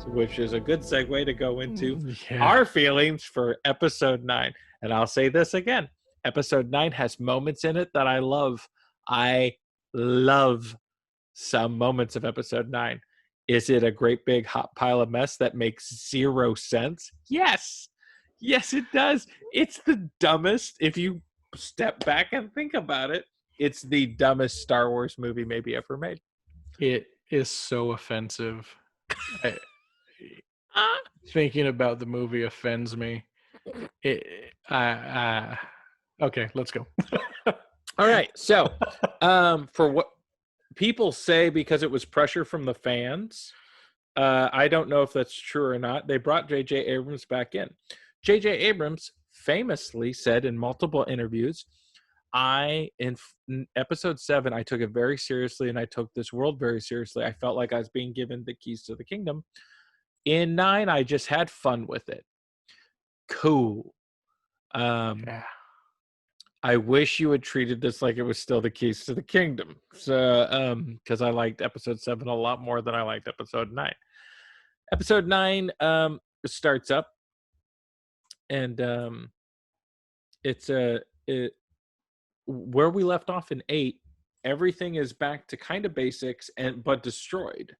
which is a good segue to go into Yeah. our feelings for episode 9. And I'll say this again. Episode 9 has moments in it that I love. I love some moments of episode 9. Is it a great big hot pile of mess that makes zero sense? Yes. Yes, it does. It's the dumbest. If you step back and think about it, it's the dumbest Star Wars movie maybe ever made. It is so offensive. Ah. Thinking about the movie offends me. Okay, let's go. All right. So, for what people say, because it was pressure from the fans, I don't know if that's true or not. They brought J.J. Abrams back in. J.J. Abrams famously said in multiple interviews, in episode 7, I took it very seriously and I took this world very seriously. I felt like I was being given the keys to the kingdom. In 9, I just had fun with it. Cool. Yeah. I wish you had treated this like it was still the keys to the kingdom. So, because I liked episode 7 a lot more than I liked episode 9. Episode 9 starts up, and where we left off in 8. Everything is back to kind of basics, but destroyed,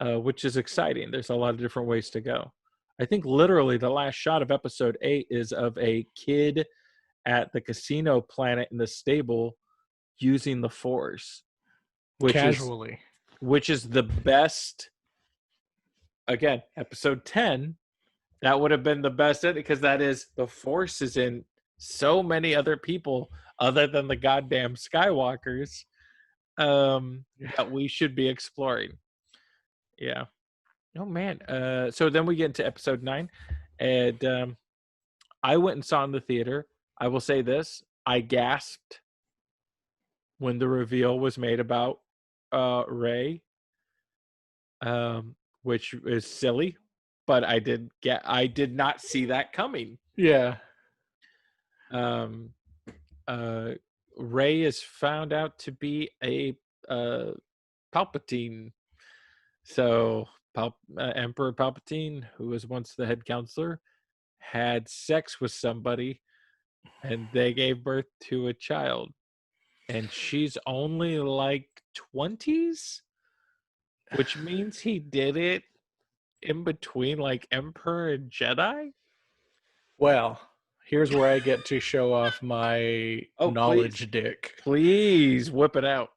which is exciting. There's a lot of different ways to go. I think literally the last shot of episode 8 is of a kid at the casino planet in the stable using the Force, which is the best. Again, episode 10, that would have been the best because that is the Force is in so many other people other than the goddamn Skywalkers that we should be exploring. Yeah. Oh man. So then we get into episode 9, and I went and saw it in the theater. I will say this: I gasped when the reveal was made about Rey, which is silly, but I did not see that coming. Yeah. Rey is found out to be a Palpatine. So Emperor Palpatine, who was once the head counselor, had sex with somebody, and they gave birth to a child. And she's only like 20s, which means he did it in between like Emperor and Jedi. Well, here's where I get to show off my knowledge dick. Please whip it out.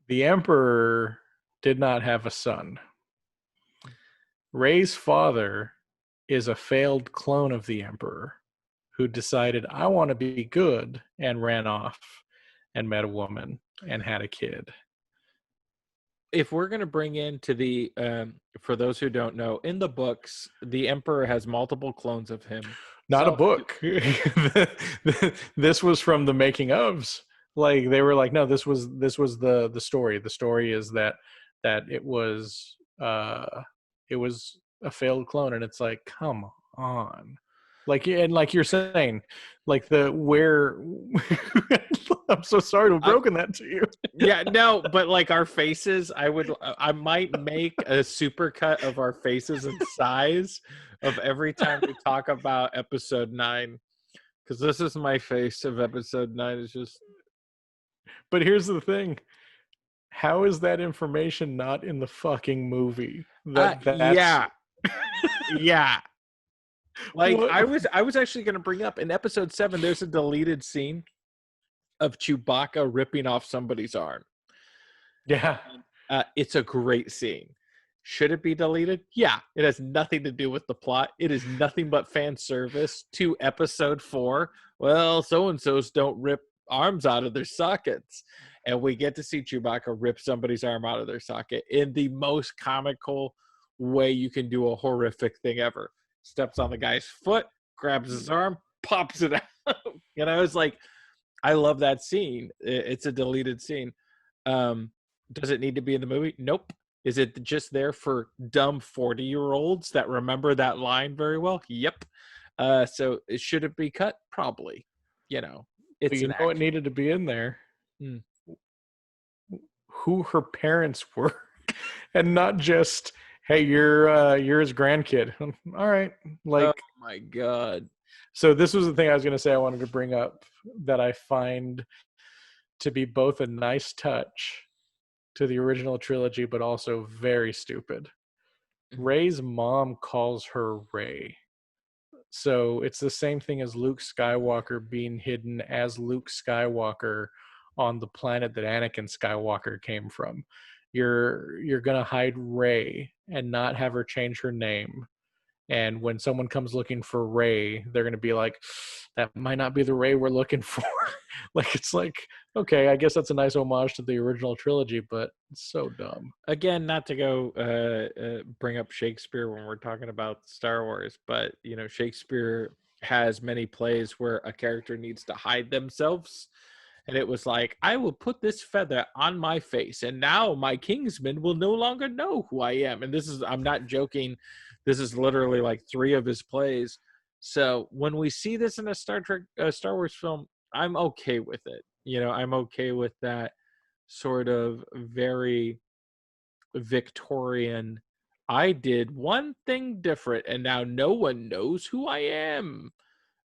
The Emperor did not have a son. Rey's father is a failed clone of the Emperor who decided, I want to be good, and ran off and met a woman and had a kid. If we're going to bring into the, for those who don't know, in the books, the Emperor has multiple clones of him. Not a book. This was from the making ofs. Like they were like, no, this was the story. The story is that it was a failed clone, and it's like, come on. Like, and like you're saying, like I'm so sorry to have broken that to you. Yeah, no, but like our faces, I might make a supercut of our faces and size of every time we talk about episode 9, because this is my face of episode 9. It's just. But here's the thing: how is that information not in the fucking movie? Yeah. Like what? I was actually going to bring up in episode 7. There's a deleted scene of Chewbacca ripping off somebody's arm. Yeah. It's a great scene. Should it be deleted? Yeah. It has nothing to do with the plot. It is nothing but fan service to episode 4. Well, so-and-sos don't rip arms out of their sockets. And we get to see Chewbacca rip somebody's arm out of their socket in the most comical way you can do a horrific thing ever. Steps on the guy's foot, grabs his arm, pops it out. And I was like, I love that scene. It's a deleted scene. Does it need to be in the movie? Nope. Is it just there for dumb 40-year-olds that remember that line very well? Yep. So should it be cut? Probably. It's it needed to be in there. Who her parents were, and not just Hey, you're his grandkid. All right. Oh Like, my god. so this was the thing I was going to say I wanted to bring up that I find to be both a nice touch to the original trilogy, but also very stupid. Rey's mom calls her Rey. So it's the same thing as Luke Skywalker being hidden as Luke Skywalker on the planet that Anakin Skywalker came from. You're gonna hide Rey and not have her change her name. And when someone comes looking for Rey, they're gonna be like, "That might not be the Rey we're looking for." Like it's like, okay, I guess that's a nice homage to the original trilogy, but it's so dumb. Again, not to go bring up Shakespeare when we're talking about Star Wars, but Shakespeare has many plays where a character needs to hide themselves, and it was like, I will put this feather on my face, and now my kingsmen will no longer know who I am. And I'm not joking, this is literally like 3 of his plays. So when we see this in a Star Wars film, I'm okay with it. I'm okay with that sort of very Victorian, I did one thing different and now no one knows who I am.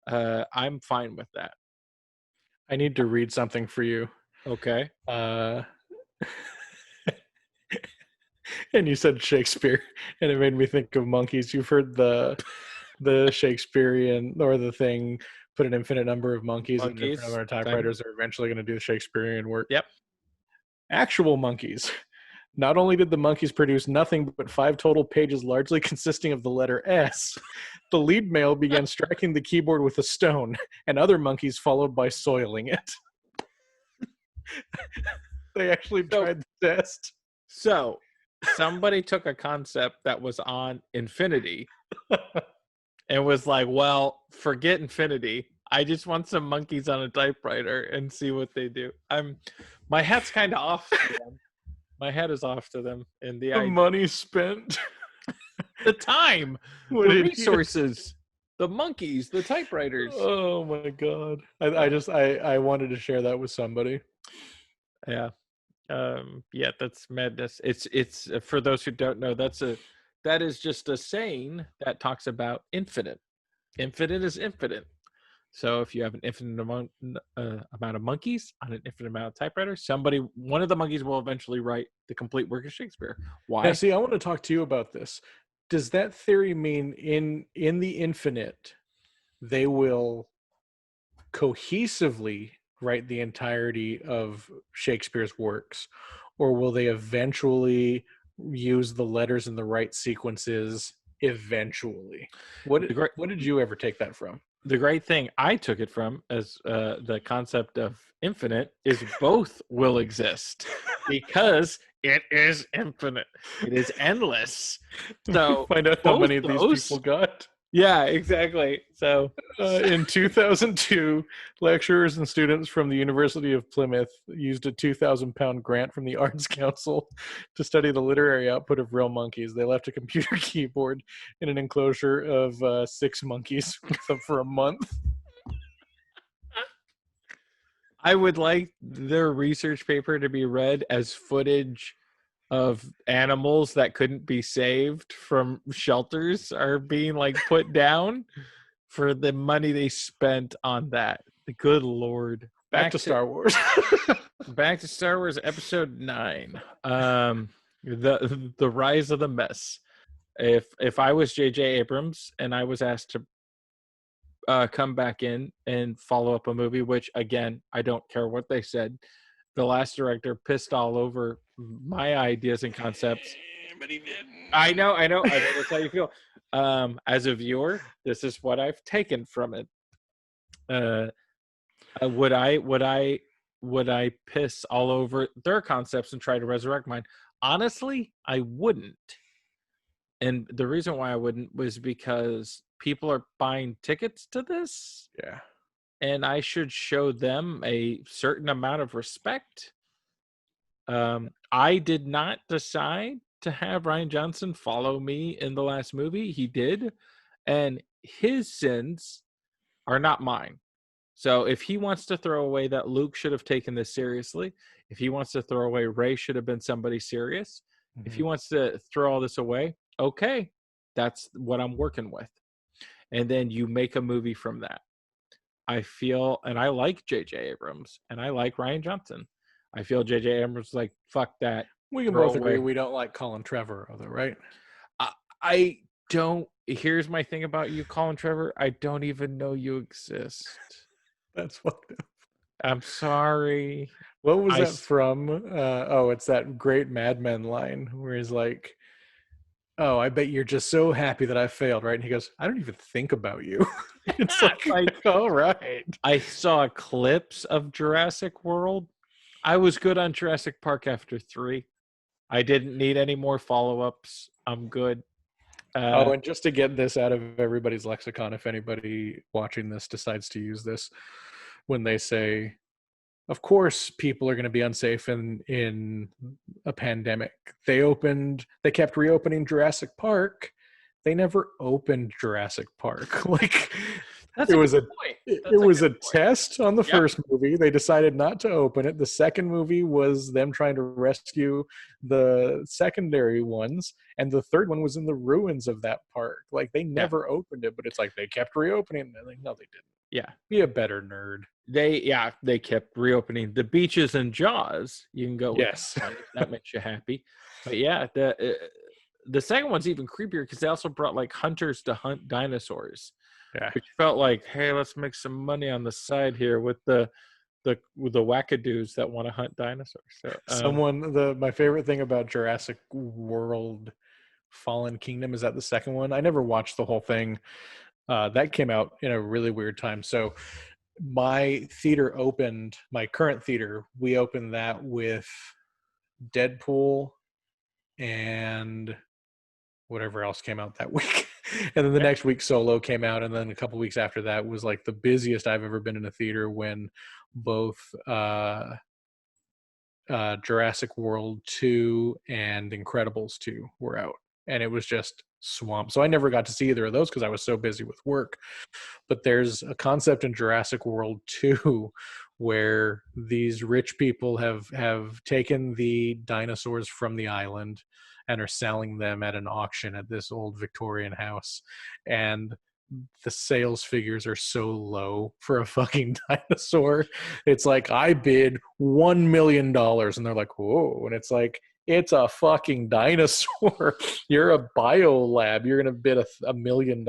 I'm fine with that. I need to read something for you. Okay. Uh, and you said Shakespeare, and it made me think of monkeys. You've heard the Shakespearean or the thing, put an infinite number of monkeys and an infinite number of typewriters are eventually going to do the Shakespearean work. Yep. Actual monkeys. Not only did the monkeys produce nothing but 5 total pages largely consisting of the letter S, the lead male began striking the keyboard with a stone, and other monkeys followed by soiling it. They actually tried the test. So somebody took a concept that was on Infinity and was like, well, forget Infinity. I just want some monkeys on a typewriter and see what they do. My hat's kind of off to them. My head is off to them. And the money spent. The time, the resources, the monkeys, the typewriters. Oh my god! I wanted to share that with somebody. Yeah, yeah, that's madness. It's for those who don't know, that is just a saying that talks about infinite. Infinite is infinite. So if you have an infinite amount of monkeys on an infinite amount of typewriters, one of the monkeys will eventually write the complete work of Shakespeare. Why? Now, see, I want to talk to you about this. Does that theory mean in the infinite, they will cohesively write the entirety of Shakespeare's works, or will they eventually use the letters in the right sequences eventually? What did you ever take that from? The great thing I took it from as the concept of infinite is both will exist because it is infinite. It is endless. So find out how many of these people got. Yeah, exactly. So in 2002, lecturers and students from the University of Plymouth used a 2,000-pound grant from the Arts Council to study the literary output of real monkeys. They left a computer keyboard in an enclosure of 6 monkeys with them for a month. I would like their research paper to be read as footage of animals that couldn't be saved from shelters are being put down for the money they spent on that. The good Lord. Back to Star Wars. Back to Star Wars Episode 9. The Rise of the Mess. If I was J.J. Abrams and I was asked to come back in and follow up a movie, which again, I don't care what they said. The last director pissed all over my ideas and concepts. But he didn't. I know. That's how you feel. As a viewer, this is what I've taken from it. Would I piss all over their concepts and try to resurrect mine? Honestly, I wouldn't. And the reason why I wouldn't was because people are buying tickets to this. Yeah. And I should show them a certain amount of respect. I did not decide to have Rian Johnson follow me in the last movie. He did. And his sins are not mine. So if he wants to throw away that Luke should have taken this seriously, if he wants to throw away Rey should have been somebody serious, if he wants to throw all this away, okay, that's what I'm working with. And then you make a movie from that. I feel, and I like J.J. Abrams and I like Ryan Johnson. I feel J.J. Abrams was like, fuck that, We can throw both agree away. we don't like Colin Trevorrow, though, right? I don't. Here's my thing about you, Colin Trevor. I don't even know you exist. That's fucked up. I'm sorry. What was I that from? Oh, it's that great Mad Men line where he's like, "Oh, I bet you're just so happy that I failed, right?" And he goes, "I don't even think about you." It's like, like all right. I saw clips of Jurassic World. I was good on Jurassic Park after 3. I didn't need any more follow-ups. I'm good. Oh, and just to get this out of everybody's lexicon, if anybody watching this decides to use this, when they say, of course people are going to be unsafe in a pandemic. They kept reopening Jurassic Park. They never opened Jurassic Park. Like That's it a good was a point. it That's a was good a point. test on the Yep. first movie. They decided not to open it. The second movie was them trying to rescue the secondary ones, and the third one was in the ruins of that park. Like they Yeah. never opened it, but it's like they kept reopening it. Like, no, they didn't. Yeah. Be a better nerd. They kept reopening the beaches and Jaws. You can go with Yes. that one if that makes you happy. But yeah, the second one's even creepier because they also brought like hunters to hunt dinosaurs, Yeah. which felt like, hey, let's make some money on the side here with the wackadoos that want to hunt dinosaurs. So My favorite thing about Jurassic World Fallen Kingdom is that the second one. I never watched the whole thing. That came out in a really weird time. So my theater opened, my current theater, we opened that with Deadpool and whatever else came out that week. And then the next week Solo came out, and then a couple weeks after that was like the busiest I've ever been in a theater when both Jurassic World 2 and Incredibles 2 were out. And it was just swamp. So I never got to see either of those because I was so busy with work. But there's a concept in Jurassic World 2 where these rich people have taken the dinosaurs from the island and are selling them at an auction at this old Victorian house. And the sales figures are so low for a fucking dinosaur. It's like, I bid $1 million. And they're like, whoa. And it's like, it's a fucking dinosaur. You're a bio lab. You're going to bid $1 million.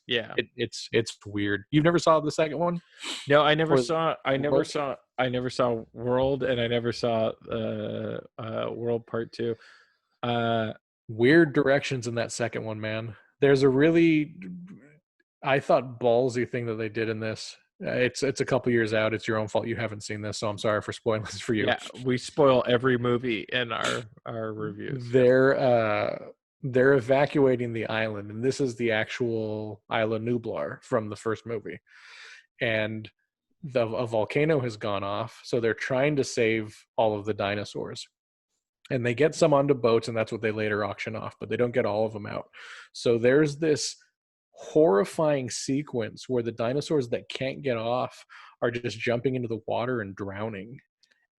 yeah. It's weird. You've never saw the second one? No, I never Or saw. I never World? saw. I never saw World, and I never saw World Part 2. Weird directions in that second one, man. There's a really, I thought, ballsy thing that they did in this. It's a couple years out. It's your own fault you haven't seen this, so I'm sorry for spoiling this for you. Yeah, we spoil every movie in our reviews. They're evacuating the island, and this is the actual Isla Nublar from the first movie. And a volcano has gone off, so they're trying to save all of the dinosaurs. And they get some onto boats, and that's what they later auction off, but they don't get all of them out. So there's this horrifying sequence where the dinosaurs that can't get off are just jumping into the water and drowning.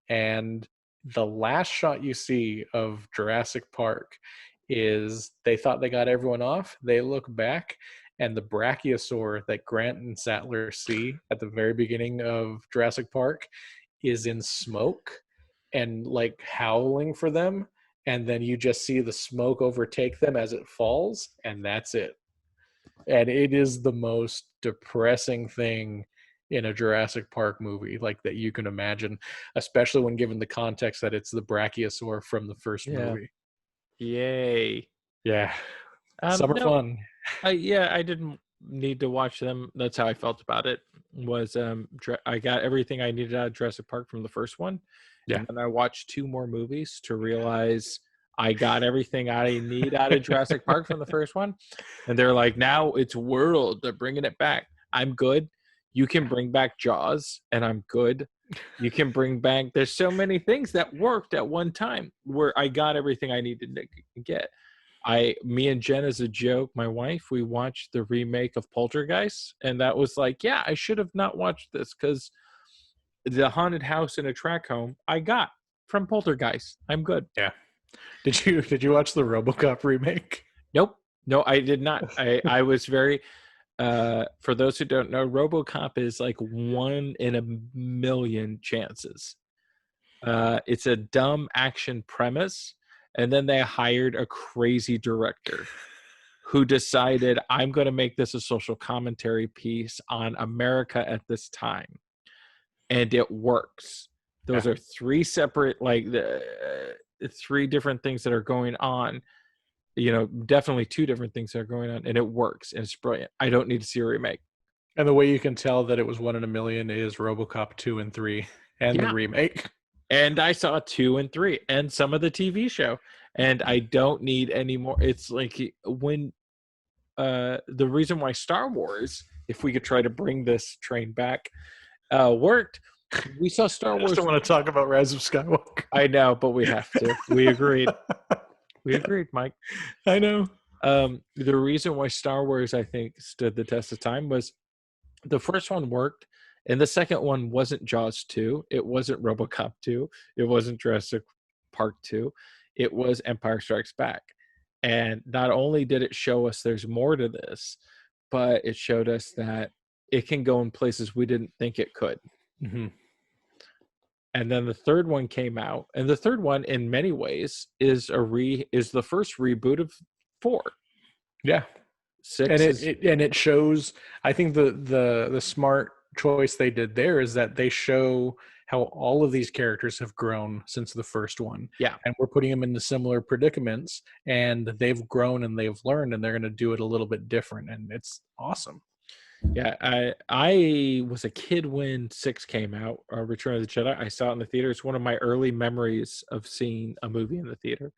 And the last shot you see of Jurassic Park is they thought they got everyone off. They look back, and the brachiosaur that Grant and Sattler see at the very beginning of Jurassic Park is in smoke and like howling for them. And then you just see the smoke overtake them as it falls, and that's it. And it is the most depressing thing in a Jurassic Park movie like that you can imagine, especially when given the context that it's the brachiosaur from the first Yeah. movie. Yay. Yeah. Summer No, fun. I didn't need to watch them. That's how I felt about it. Was I got everything I needed out of Jurassic Park from the first one, Yeah. and then I watched 2 more movies to realize I got everything I need out of Jurassic Park from the first one. And they're like, now it's World. They're bringing it back. I'm good. You can bring back Jaws, and I'm good. You can bring back. There's so many things that worked at one time where I got everything I needed to get. Me and Jen, as a joke, my wife, we watched the remake of Poltergeist, and that was like, yeah, I should have not watched this because the haunted house in a track home I got from Poltergeist. I'm good. Yeah. Did you watch the RoboCop remake? Nope. No, I did not. I was very for those who don't know, RoboCop is like 1 in a million chances. It's a dumb action premise, and then they hired a crazy director who decided, I'm going to make this a social commentary piece on America at this time, and it works. Those Yeah. are three separate, like three different things that are going on. Definitely two different things that are going on, and it works, and it's brilliant. I don't need to see a remake. And the way you can tell that it was 1 in a million is RoboCop 2 and 3 and the Yeah, remake. and I saw 2 and 3 and some of the TV show, and I don't need any more. It's like when the reason why Star Wars, if we could try to bring this train back, worked. We saw Star I just Wars. don't want to talk about Rise of Skywalker. I know, but we have to. We agreed. We agreed, Mike. I know. The reason why Star Wars, I think, stood the test of time was the first one worked, and the second one wasn't Jaws 2. It wasn't RoboCop 2. It wasn't Jurassic Park 2. It was Empire Strikes Back. And not only did it show us there's more to this, but it showed us that it can go in places we didn't think it could. Mm-hmm. And then the third one came out, and the third one, in many ways, is the first reboot of 4. Yeah, 6 and is it shows. I think the smart choice they did there is that they show how all of these characters have grown since the first one. yeah. And we're putting them into similar predicaments, and they've grown and they've learned, and they're going to do it a little bit different, and it's awesome. Yeah, I was a kid when 6 came out, Return of the Jedi. I saw it in the theater. It's one of my early memories of seeing a movie in the theater,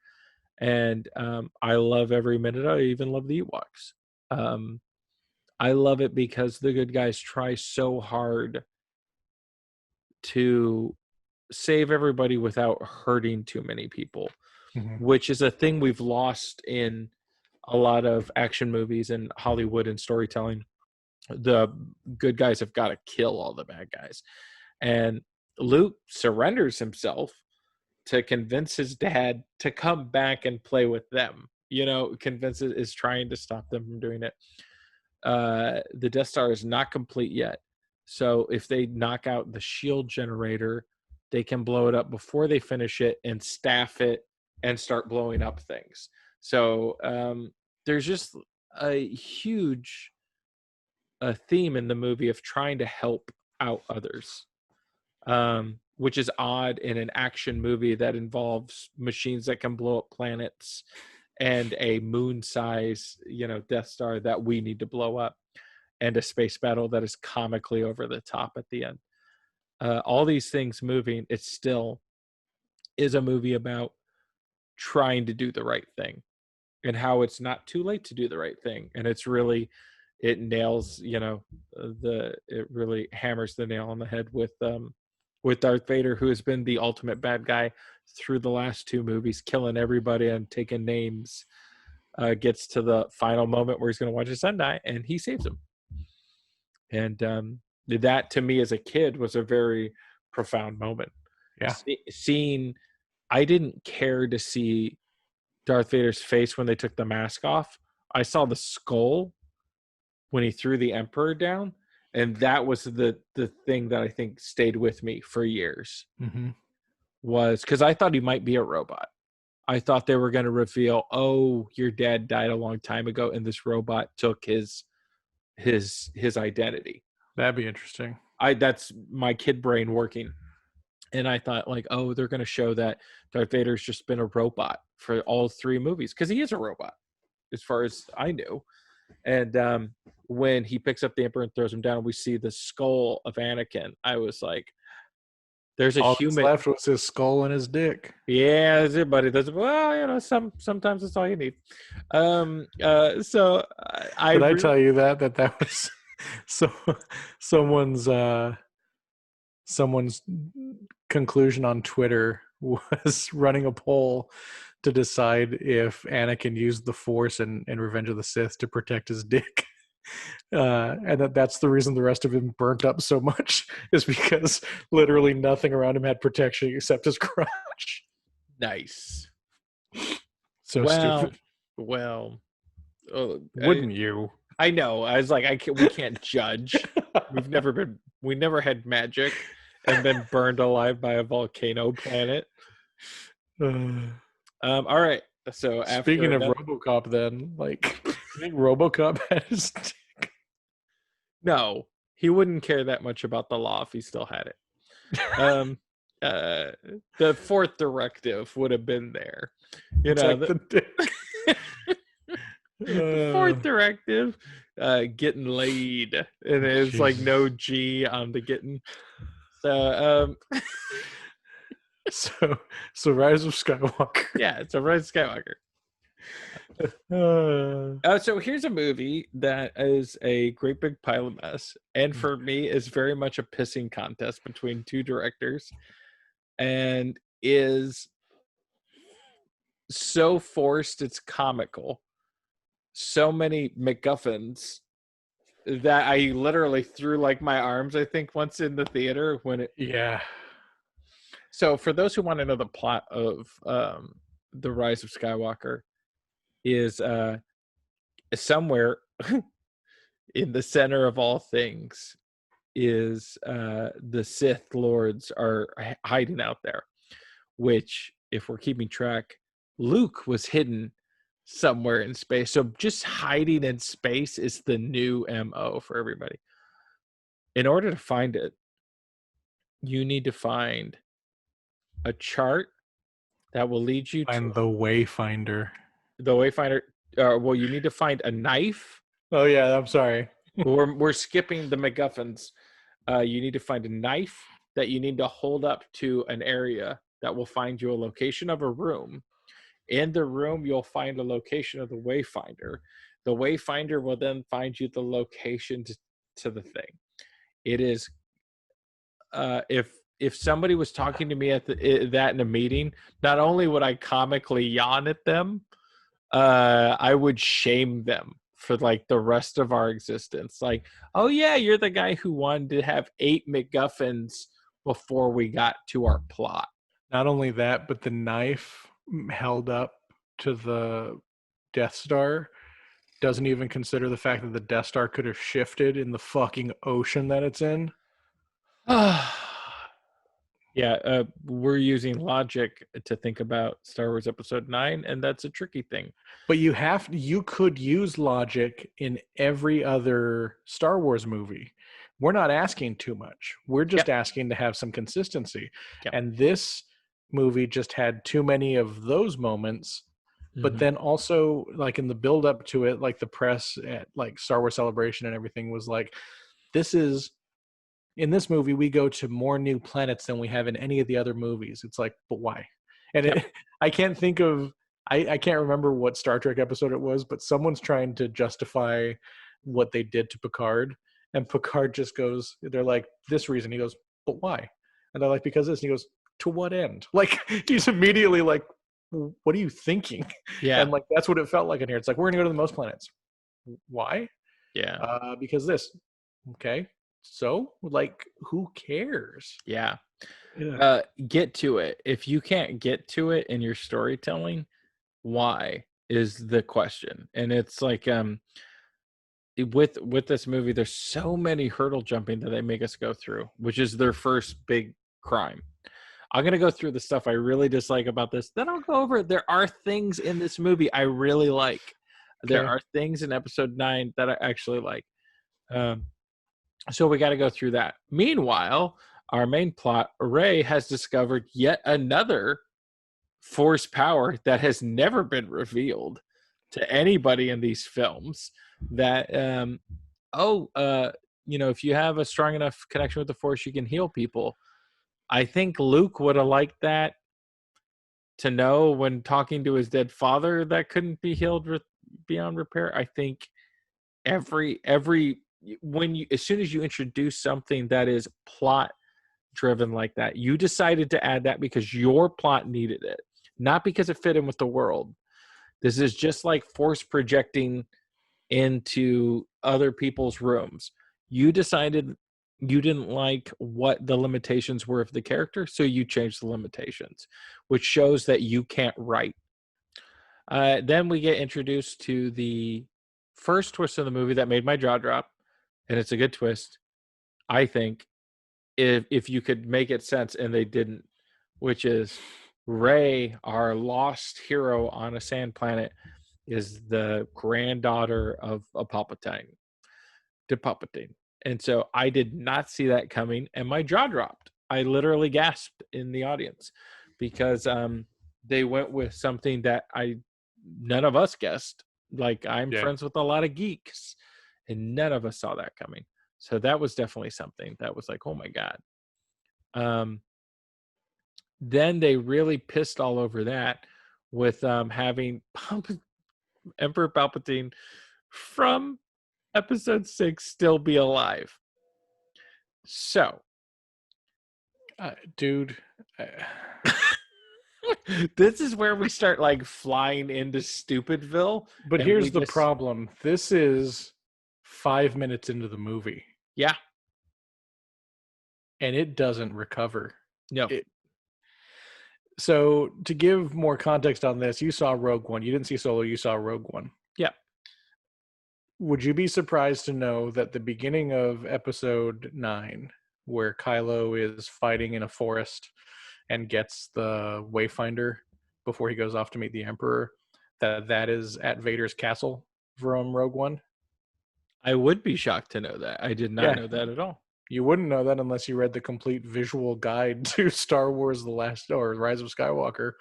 and I love every minute. I even love the Ewoks. I love it because the good guys try so hard to save everybody without hurting too many people, Mm-hmm. which is a thing we've lost in a lot of action movies and Hollywood and storytelling. The good guys have got to kill all the bad guys, and Luke surrenders himself to convince his dad to come back and play with them. Convinces is trying to stop them from doing it. The Death Star is not complete yet, so if they knock out the shield generator, they can blow it up before they finish it and staff it and start blowing up things. So there's just a huge theme in the movie of trying to help out others, which is odd in an action movie that involves machines that can blow up planets and a moon-size, Death Star that we need to blow up, and a space battle that is comically over the top at the end. All these things moving, it still is a movie about trying to do the right thing and how it's not too late to do the right thing. And it nails, it really hammers the nail on the head with Darth Vader, who has been the ultimate bad guy through the last 2 movies, killing everybody and taking names, gets to the final moment where he's going to watch his son die, and he saves him. And that, to me as a kid, was a very profound moment. Yeah. Seeing, I didn't care to see Darth Vader's face when they took the mask off. I saw the skull when he threw the Emperor down, and that was the thing that I think stayed with me for years. Mm-hmm. Was because I thought he might be a robot. I thought they were going to reveal, oh, your dad died a long time ago, and this robot took his identity. That'd be interesting. That's my kid brain working. And I thought, like, oh, they're going to show that Darth Vader's just been a robot for all 3 movies, because he is a robot, as far as I knew. And when he picks up the Emperor and throws him down, we see the skull of Anakin. I was like, there's a All human that's left was his skull and his dick. Yeah, that's it, buddy. Sometimes that's all you need. So Did I tell you that was so someone's conclusion on Twitter was running a poll to decide if Anakin used the Force in Revenge of the Sith to protect his dick. And that's the reason the rest of him burnt up so much, is because literally nothing around him had protection except his crotch. Nice. So stupid. Well, Wouldn't you? I know. I was like, we can't judge. We never had magic and been burned alive by a volcano planet. All right. So Speaking after of that, RoboCop, then, like, you think RoboCop has? no, he wouldn't care that much about the law if he still had it. Um, uh, the fourth directive would have been there. You know, Protect the dick. the fourth directive, getting laid, and it's like no G on the getting. So, so Rise of Skywalker. yeah, it's a Rise of Skywalker. So here's a movie that is a great big pile of mess, and for me is very much a pissing contest between two directors, and is so forced it's comical. So many MacGuffins that I literally threw like my arms, I think, once in the theater when it. Yeah. So for those who want to know the plot of the Rise of Skywalker, is somewhere in the center of all things is the Sith Lords are hiding out there, which, if we're keeping track, Luke was hidden somewhere in space. So just hiding in space is the new MO for everybody. In order to find it, you need to find a chart that will lead you Find to the Wayfinder. the Wayfinder. Well, you need to find a knife. Oh yeah, I'm sorry. We're skipping the MacGuffins. You need to find a knife that you need to hold up to an area that will find you a location of a room. In the room, you'll find a location of the Wayfinder. The Wayfinder will then find you the location to the thing. It is, if somebody was talking to me at that in a meeting, not only would I comically yawn at them, I would shame them for like the rest of our existence. Like, oh yeah, you're the guy who wanted to have 8 MacGuffins before we got to our plot. Not only that, but the knife held up to the Death Star doesn't even consider the fact that the Death Star could have shifted in the fucking ocean that it's in. Yeah, we're using logic to think about Star Wars Episode 9, and that's a tricky thing. But you could use logic in every other Star Wars movie. We're not asking too much. We're just asking to have some consistency. Yep. And this movie just had too many of those moments. But then also, like, in the build up to it, like the press at like Star Wars Celebration and everything was like, in this movie, we go to more new planets than we have in any of the other movies. It's like, but why? And I can't think of, I can't remember what Star Trek episode it was, but someone's trying to justify what they did to Picard. And Picard just goes, they're like, this reason. He goes, but why? And they're like, because this. And he goes, to what end? Like, he's immediately like, what are you thinking? Yeah. And like, that's what it felt like in here. It's like, we're going to go to the most planets. Why? Yeah. Because this. Okay. So, like, who cares? Yeah. Get to it. If you can't get to it in your storytelling, why is the question. And it's like with this movie, there's so many hurdle jumping that they make us go through, which is their first big crime. I'm going to go through the stuff I really dislike about this. Then I'll go over it. There are things in this movie I really like. Okay. There are things in episode 9 that I actually like. So we got to go through that. Meanwhile, our main plot, Rey has discovered yet another force power that has never been revealed to anybody in these films. That, if you have a strong enough connection with the force, you can heal people. I think Luke would have liked that, to know when talking to his dead father that couldn't be healed beyond repair. I think as soon as you introduce something that is plot driven like that, you decided to add that because your plot needed it, not because it fit in with the world. This is just like force projecting into other people's rooms. You decided you didn't like what the limitations were of the character, so you changed the limitations, which shows that you can't write. Then we get introduced to the first twist in the movie that made my jaw drop, and it's a good twist, I think, if you could make it sense, and they didn't, which is Rey, our lost hero on a sand planet, is the granddaughter of a Palpatine, to Palpatine. And so I did not see that coming, and my jaw dropped. I literally gasped in the audience because they went with something that none of us guessed. Like, I'm friends with a lot of geeks, and none of us saw that coming. So that was definitely something that was like, oh my God. Then they really pissed all over that with having Emperor Palpatine from episode 6 still be alive. So, dude, this is where we start like flying into Stupidville. But here's the problem. This is 5 minutes into the movie. Yeah. And it doesn't recover. No. So to give more context on this, you saw Rogue One. You didn't see Solo, you saw Rogue One. Yeah. Would you be surprised to know that the beginning of episode 9, where Kylo is fighting in a forest and gets the Wayfinder before he goes off to meet the Emperor, that is at Vader's castle from Rogue One? I would be shocked to know that. I did not know that at all. You wouldn't know that unless you read the complete visual guide to Star Wars Rise of Skywalker,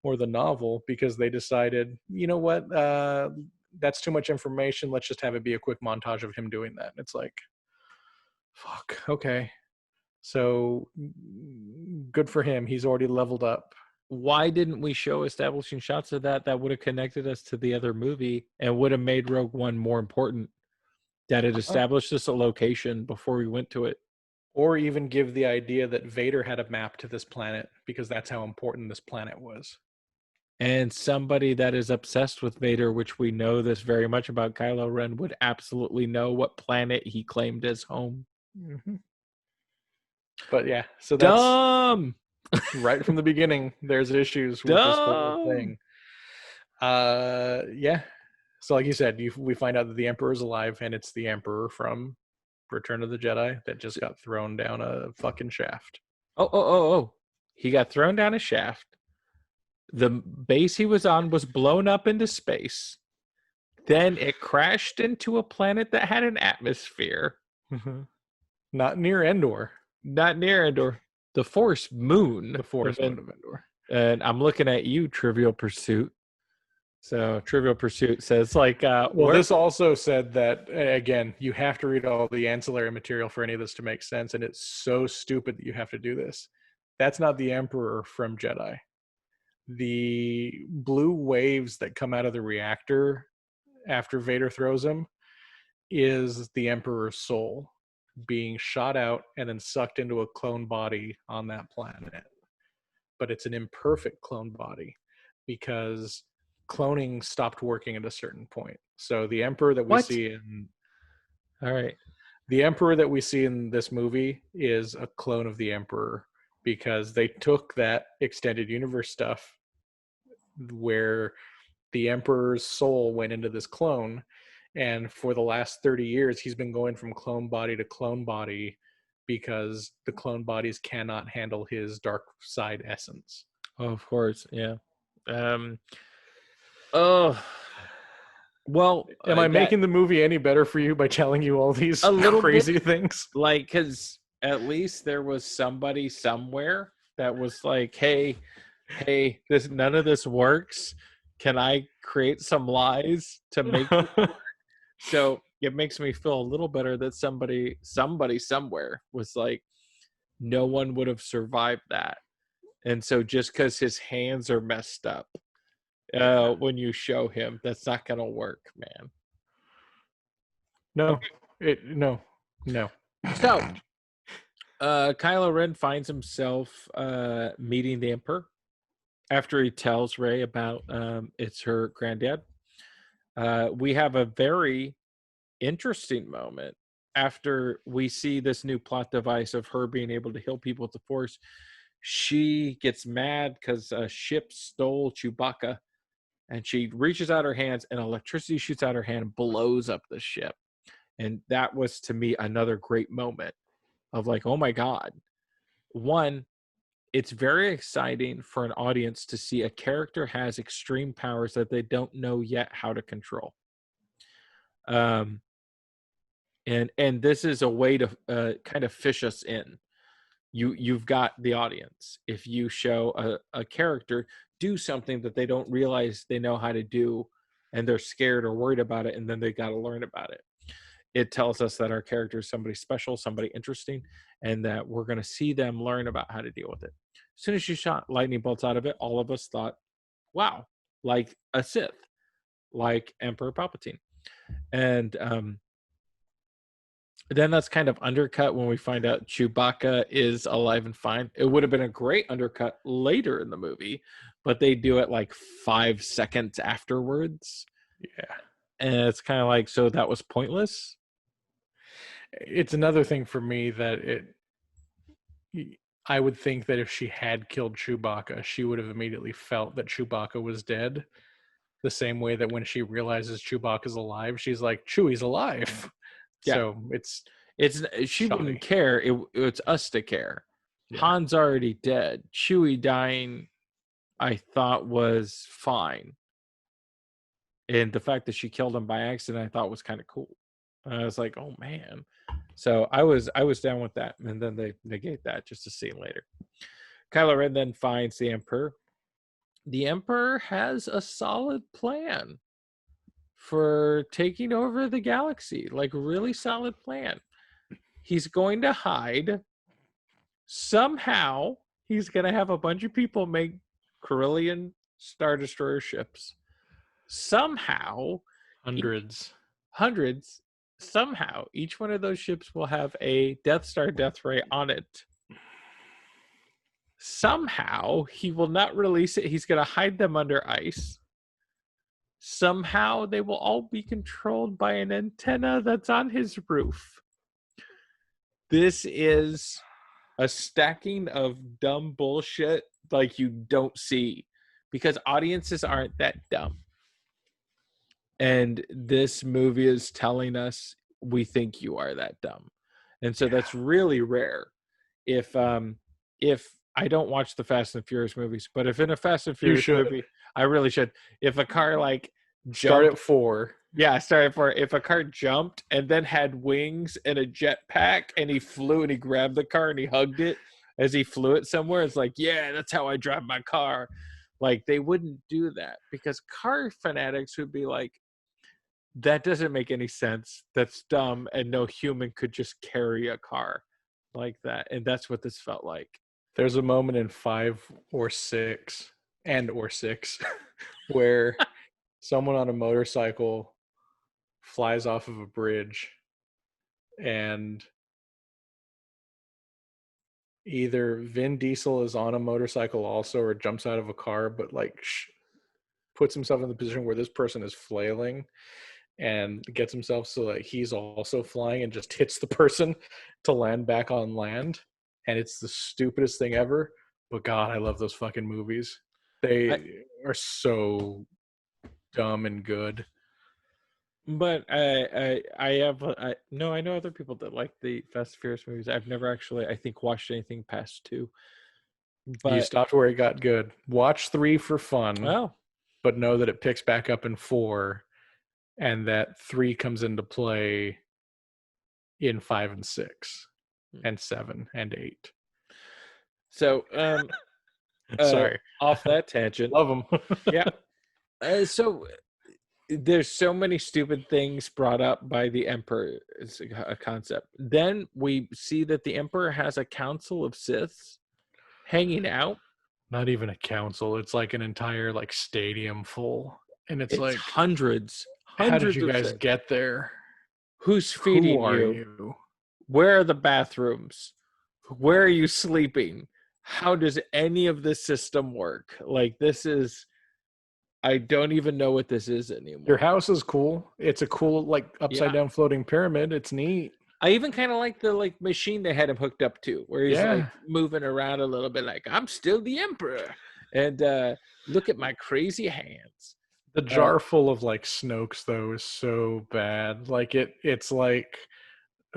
or the novel, because they decided, you know what, that's too much information. Let's just have it be a quick montage of him doing that. And it's like, fuck, okay. So good for him. He's already leveled up. Why didn't we show establishing shots of that would have connected us to the other movie and would have made Rogue One more important? That it established this a location before we went to it. Or even give the idea that Vader had a map to this planet, because that's how important this planet was. And somebody that is obsessed with Vader, which we know this very much about Kylo Ren, would absolutely know what planet he claimed as home. Mm-hmm. But yeah, so that's dumb. Right from the beginning, there's issues with this whole thing. Yeah. So like you said, we find out that the Emperor is alive, and it's the Emperor from Return of the Jedi that just got thrown down a fucking shaft. Oh. He got thrown down a shaft. The base he was on was blown up into space. Then it crashed into a planet that had an atmosphere. Mm-hmm. Not near Endor. The Force Moon. The Force Moon of Endor. And I'm looking at you, Trivial Pursuit. So Trivial Pursuit says like, this also said that, again, you have to read all the ancillary material for any of this to make sense. And it's so stupid that you have to do this. That's not the Emperor from Jedi. The blue waves that come out of the reactor after Vader throws him is the Emperor's soul being shot out and then sucked into a clone body on that planet. But it's an imperfect clone body because cloning stopped working at a certain point. So the Emperor that we see in the Emperor that we see in this movie is a clone of the Emperor, because they took that extended universe stuff where the Emperor's soul went into this clone, and for the last 30 years he's been going from clone body to clone body because the clone bodies cannot handle his dark side essence. Oh, of course, yeah. Oh, well, am I making the movie any better for you by telling you all these crazy things? Like, because at least there was somebody somewhere that was like, hey, none of this works. Can I create some lies to make it work? So it makes me feel a little better that somebody somewhere was like, no one would have survived that. And so just because his hands are messed up, when you show him, that's not gonna work, man. No. So Kylo Ren finds himself meeting the Emperor after he tells Rey about it's her granddad. We have a very interesting moment after we see this new plot device of her being able to heal people with the Force. She gets mad because a ship stole Chewbacca and she reaches out her hands, and electricity shoots out her hand and blows up the ship. And that was, to me, another great moment of like, oh my God. One, it's very exciting for an audience to see a character has extreme powers that they don't know yet how to control. And this is a way to kind of fish us in. You've got the audience. If you show a character do something that they don't realize they know how to do, and they're scared or worried about it, and then they got to learn about it, it tells us that our character is somebody special, somebody interesting, and that we're going to see them learn about how to deal with it. As soon as she shot lightning bolts out of it, all of us thought, wow, like a Sith, like Emperor Palpatine. And then that's kind of undercut when we find out Chewbacca is alive and fine. It would have been a great undercut later in the movie, but they do it like 5 seconds afterwards. Yeah. And it's kind of like, so that was pointless. It's another thing for me that I would think that if she had killed Chewbacca, she would have immediately felt that Chewbacca was dead. The same way that when she realizes Chewbacca's alive, she's like, Chewie's alive. Yeah. So she shoddy. wouldn't care. It's us to care. Yeah. Han's already dead. Chewie dying, I thought was fine. And the fact that she killed him by accident, I thought was kind of cool. I was like, oh man. So I was down with that. And then they negate that just to see later. Kylo Ren then finds the Emperor. The Emperor has a solid plan for taking over the galaxy, like really solid plan. He's going to hide. Somehow, he's going to have a bunch of people make Corellian Star Destroyer ships. Somehow, hundreds. Somehow, each one of those ships will have a Death Star Death Ray on it. Somehow, he will not release it. He's going to hide them under ice. Somehow, they will all be controlled by an antenna that's on his roof. This is a stacking of dumb bullshit like you don't see, because audiences aren't that dumb. And this movie is telling us we think you are that dumb. And so that's really rare. If I don't watch the Fast and Furious movies, but if in a Fast and Furious movie, I really should. If a car like start at 4. Yeah, start at 4. If a car jumped and then had wings and a jetpack and he flew and he grabbed the car and he hugged it as he flew it somewhere, it's like, yeah, that's how I drive my car. Like, they wouldn't do that, because car fanatics would be like, that doesn't make any sense. That's dumb, and no human could just carry a car like that. And that's what this felt like. There's a moment in 5 or 6 where someone on a motorcycle flies off of a bridge, and either Vin Diesel is on a motorcycle also, or jumps out of a car, but like puts himself in the position where this person is flailing and gets himself so that he's also flying and just hits the person to land back on land. And it's the stupidest thing ever. But God, I love those fucking movies. They are so dumb and good. But I know other people that like the Fast and Furious movies. I've never actually, I think, watched anything past 2. But you stopped where it got good. Watch 3 for fun. Oh. But know that it picks back up in 4, and that 3 comes into play in 5 and 6 and 7 and 8. So sorry, off that tangent. Love them. Yeah. So there's so many stupid things brought up by the Emperor as a concept. Then we see that the Emperor has a council of Siths hanging out. Not even a council. It's like an entire like stadium full. And it's like hundreds. How did you guys get there? Who's feeding you? Where are the bathrooms? Where are you sleeping? How does any of this system work? Like, this is, I don't even know what this is anymore. Your house is cool. It's a cool, like, upside down floating pyramid. It's neat. I even kind of like the machine they had him hooked up to, where he's like moving around a little bit, like, I'm still the Emperor, and look at my crazy hands. The Uh, jar full of like Snokes though is so bad. Like it's like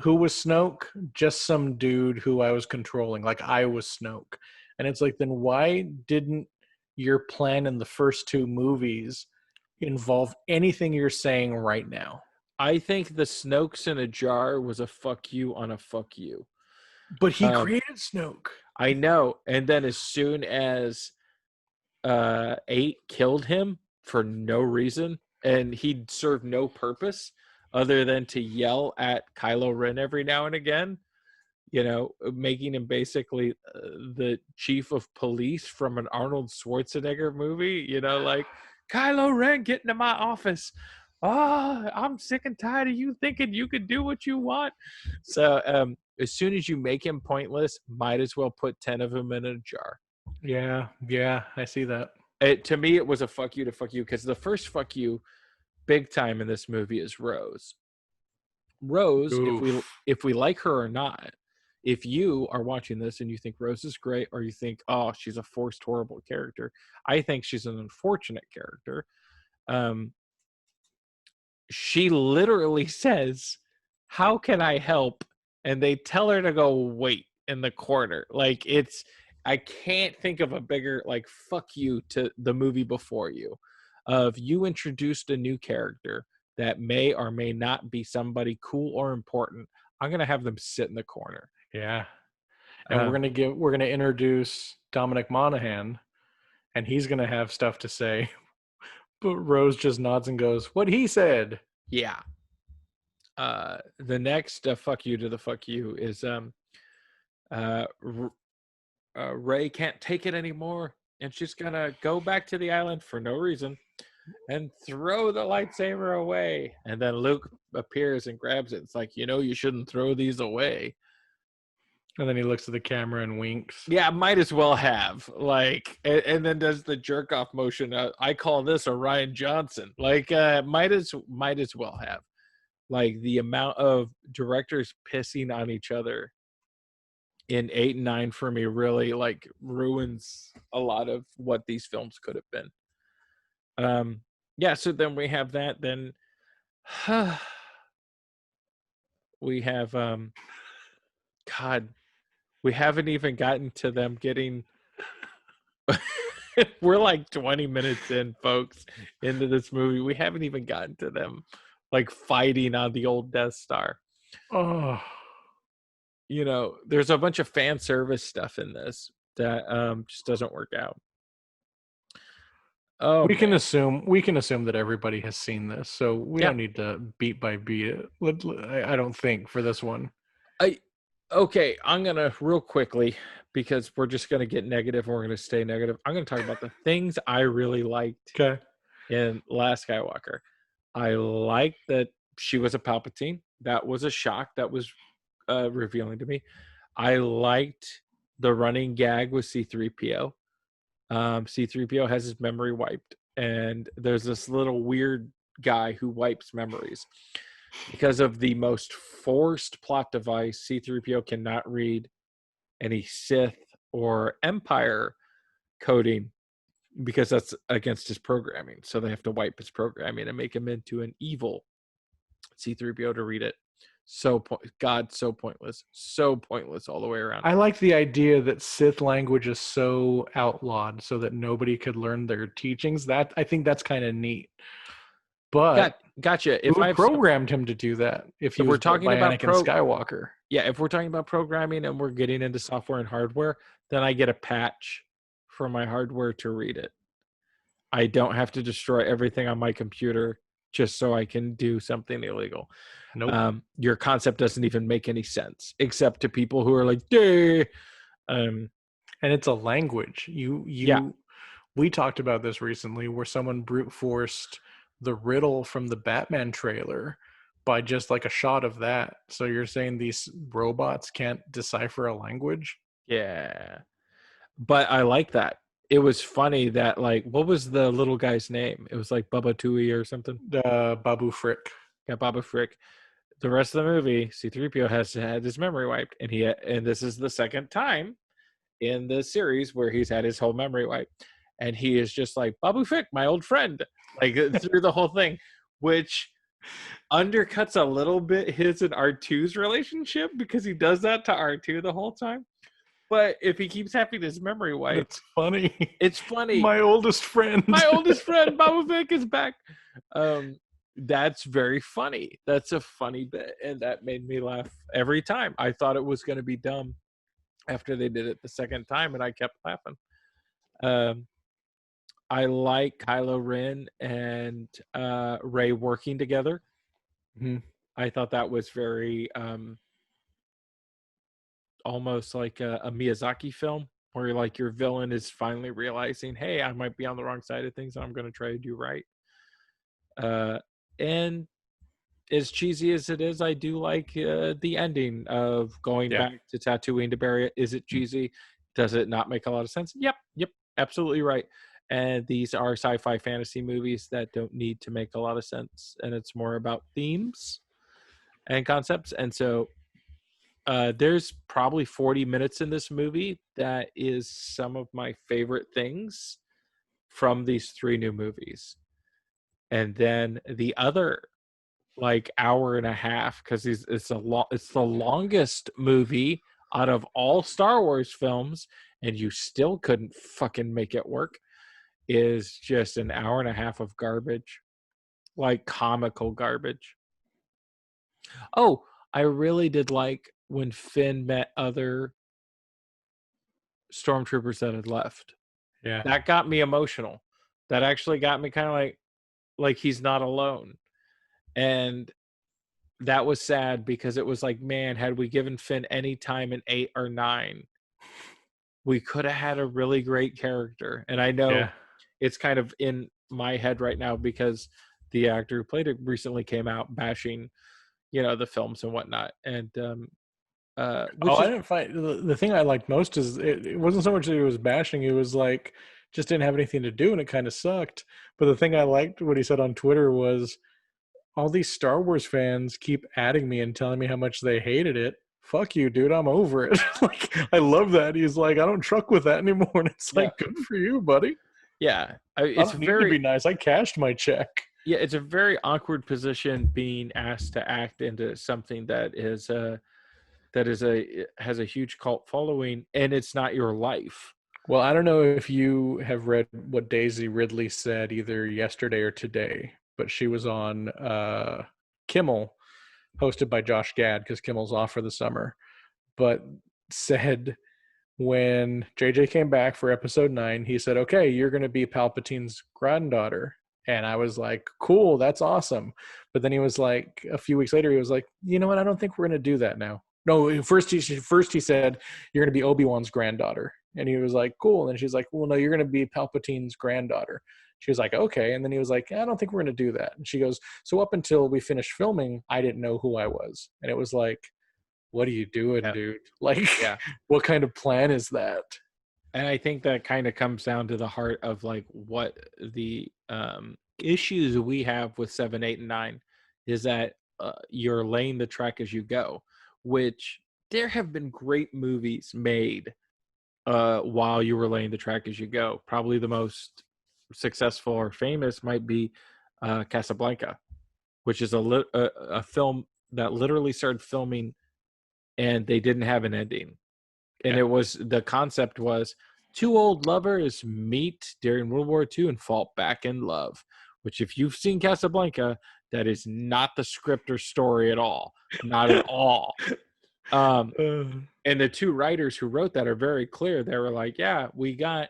who was Snoke? Just some dude who I was controlling. Like I was Snoke. And it's like then why didn't your plan in the first two movies involve anything you're saying right now? I think the Snokes in a jar was a fuck you on a fuck you. But he Um, created Snoke. I know. And then as soon as 8 killed him for no reason, and he served no purpose other than to yell at Kylo Ren every now and again, making him basically the chief of police from an Arnold Schwarzenegger movie, like, Kylo Ren, get into my office. Oh, I'm sick and tired of you thinking you could do what you want. So as soon as you make him pointless, might as well put 10 of them in a jar. Yeah, I see that. To me, it was a fuck you to fuck you, because the first fuck you big time in this movie is Rose. Rose, Oof. if we like her or not, if you are watching this and you think Rose is great, or you think, oh, she's a forced horrible character, I think she's an unfortunate character. Um, she literally says, "How can I help?" And they tell her to go wait in the corner. Like, I can't think of a bigger like fuck you to the movie before you. Of you introduced a new character that may or may not be somebody cool or important. I'm gonna have them sit in the corner. Yeah. And Um, we're gonna introduce Dominic Monaghan and he's gonna have stuff to say. But Rose just nods and goes, "What he said." yeah. The next fuck you to the fuck you is uh, Ray can't take it anymore, and she's gonna go back to the island for no reason and throw the lightsaber away. And then Luke appears and grabs it. It's like, you shouldn't throw these away. And then he looks at the camera and winks. Yeah, might as well have. Like, and then does the jerk off motion. I call this a Ryan Johnson. Like, might as well have. Like, the amount of directors pissing on each other in 8 and 9 for me really like ruins a lot of what these films could have been. Yeah, so then we have that. Then we have God, we haven't even gotten to them getting we're like 20 minutes in, folks, into this movie. We haven't even gotten to them like fighting on the old Death Star. Oh, There's a bunch of fan service stuff in this that just doesn't work out. Oh we can man. assume that everybody has seen this, so we Yeah. don't need to beat by beat it. I don't think for this one. Okay, I'm gonna real quickly, because we're just gonna get negative and we're gonna stay negative. I'm gonna talk about the things I really liked Okay. in Last Skywalker. I liked that she was a Palpatine. That was a shock. That was revealing to me. I liked the running gag with C-3PO. C-3PO has his memory wiped, and there's this little weird guy who wipes memories. Because of the most forced plot device, C-3PO cannot read any Sith or Empire coding, because that's against his programming. So they have to wipe his programming and make him into an evil C-3PO to read it. So pointless all the way around. I like the idea that Sith language is so outlawed so that nobody could learn their teachings. That I think that's kind of neat. But Gotcha. who programmed him to do that if he If was we're built talking by about Anakin Skywalker? yeah, if we're talking about programming and we're getting into software and hardware, then I get a patch for my hardware to read it. I don't have to destroy everything on my computer just so I can do something illegal. Nope. Your concept doesn't even make any sense, except to people who are like, "Duh." And it's a language. Yeah, We talked about this recently where someone brute forced the riddle from the Batman trailer by just like a shot of that. So you're saying these robots can't decipher a language? yeah. But I like that. It was funny that, like, what was the little guy's name? It was like Bubba Tooie or something. Babu Frick. Yeah, Baba Frick. The rest of the movie, C-3PO has had his memory wiped, and this is the second time in the series where he's had his whole memory wiped, and he is just like, Babu Frick, my old friend. like through the whole thing, which undercuts a little bit his and R2's relationship because he does that to R2 the whole time. But if he keeps having his memory wiped, That's funny. it's funny. My oldest friend. My oldest friend, Baba Vic, is back. That's very funny. That's a funny bit, and that made me laugh every time. I thought it was going to be dumb after they did it the second time, and I kept laughing. I like Kylo Ren and Rey working together. Mm-hmm. I thought that was very almost like a Miyazaki film where like your villain is finally realizing, hey, I might be on the wrong side of things and I'm going to try to do right. And as cheesy as it is, I do like the ending of going back to Tatooine to bury it. Is it cheesy? Does it not make a lot of sense? Yep, absolutely right. And these are sci-fi fantasy movies that don't need to make a lot of sense, and it's more about themes and concepts. And so there's probably 40 minutes in this movie that is some of my favorite things from these three new movies. And then the other like hour and a half, because it's the longest movie out of all Star Wars films, and you still couldn't fucking make it work, is just an hour and a half of garbage, like comical garbage. Oh, I really did like when Finn met other stormtroopers that had left. Yeah. That got me emotional. That actually got me kind of like he's not alone. And that was sad because it was like, man, had we given Finn any time in 8 or 9, we could have had a really great character. And I know it's kind of in my head right now because the actor who played it recently came out bashing, the films and whatnot. And I didn't find the thing I liked most is it wasn't so much that he was bashing, it was like just didn't have anything to do and it kind of sucked. But the thing I liked what he said on Twitter was, all these Star Wars fans keep adding me and telling me how much they hated it. Fuck you, dude. I'm over it. Like, I love that. He's like, I don't truck with that anymore. And it's like, good for you, buddy. Yeah. It's need to be nice. I cashed my check. Yeah, it's a very awkward position being asked to act into something that has a huge cult following, and it's not your life. Well, I don't know if you have read what Daisy Ridley said either yesterday or today, but she was on Kimmel, hosted by Josh Gad because Kimmel's off for the summer, but said when JJ came back for episode 9, he said, okay, you're going to be Palpatine's granddaughter. And I was like, cool, that's awesome. But then he was like, a few weeks later, he was like, you know what? I don't think we're going to do that now. No, first he said, you're going to be Obi-Wan's granddaughter. And he was like, cool. And she's like, well, no, you're going to be Palpatine's granddaughter. She was like, okay. And then he was like, I don't think we're going to do that. And she goes, so up until we finished filming, I didn't know who I was. And it was like, what are you doing, dude? Like, what kind of plan is that? And I think that kind of comes down to the heart of like what the issues we have with 7, 8, and 9 is that you're laying the track as you go, which there have been great movies made while you were laying the track as you go. Probably the most successful or famous might be Casablanca, which is a film that literally started filming and they didn't have an ending. And the concept was 2 old lovers meet during World War II and fall back in love, which if you've seen Casablanca, that is not the script or story at all. Not at all. And the 2 writers who wrote that are very clear. They were like, yeah, we got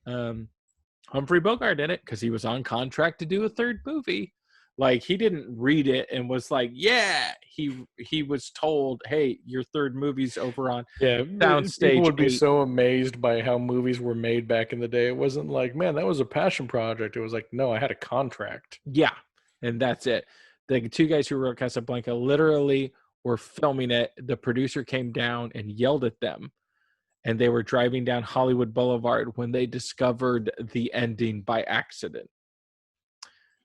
Humphrey Bogart in it because he was on contract to do a 3rd movie. Like, he didn't read it and was like, yeah, he was told, hey, your 3rd movie's over on Downstage. People would be so amazed by how movies were made back in the day. It wasn't like, man, that was a passion project. It was like, no, I had a contract. Yeah, and that's it. The 2 guys who wrote Casablanca literally were filming it. The producer came down and yelled at them, and they were driving down Hollywood Boulevard when they discovered the ending by accident.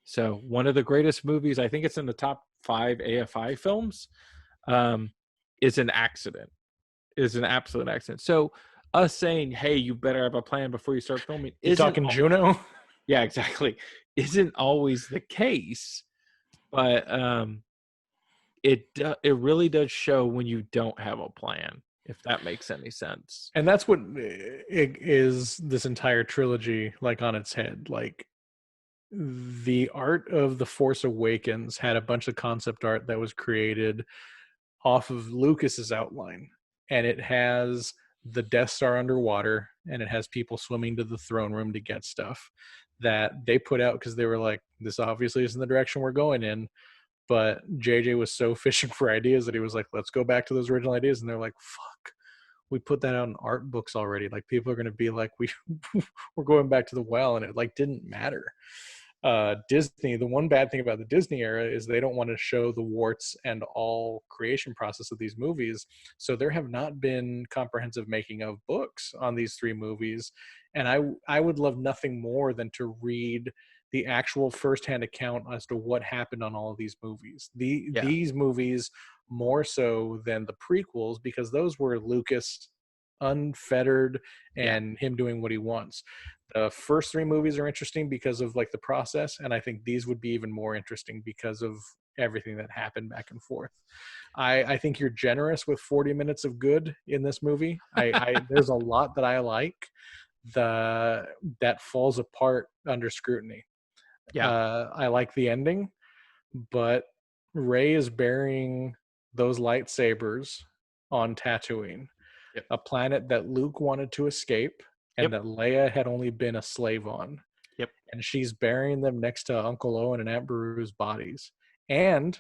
So one of the greatest movies, I think it's in the top 5 AFI films, is an accident, is an absolute accident. So us saying, hey, you better have a plan before you start filming. You talking Juno? Yeah, exactly. Isn't always the case, but it really does show when you don't have a plan, if that makes any sense. And that's what it is, this entire trilogy, like, on its head. Like, the art of The Force Awakens had a bunch of concept art that was created off of Lucas's outline, and it has the Death Star underwater, and it has people swimming to the throne room to get stuff that they put out because they were like, this obviously isn't the direction we're going in. But JJ was so fishing for ideas that he was like, let's go back to those original ideas. And they're like, fuck, we put that out in art books already. Like, people are going to be like, we're going back to the well. And it like didn't matter. Disney, the one bad thing about the Disney era is they don't want to show the warts and all creation process of these movies. So there have not been comprehensive making of books on these three movies. And I would love nothing more than to read the actual firsthand account as to what happened on all of these movies. Yeah, These movies more so than the prequels, because those were Lucas unfettered yeah, and him doing what he wants. The first three movies are interesting because of like the process, and I think these would be even more interesting because of everything that happened back and forth. I think you're generous with 40 minutes of good in this movie. I there's a lot that I like that falls apart under scrutiny. yeah. I like the ending, but Rey is burying those lightsabers on Tatooine, Yep, a planet that Luke wanted to escape and yep, that Leia had only been a slave on. yep. And she's burying them next to Uncle Owen and Aunt Beru's bodies, and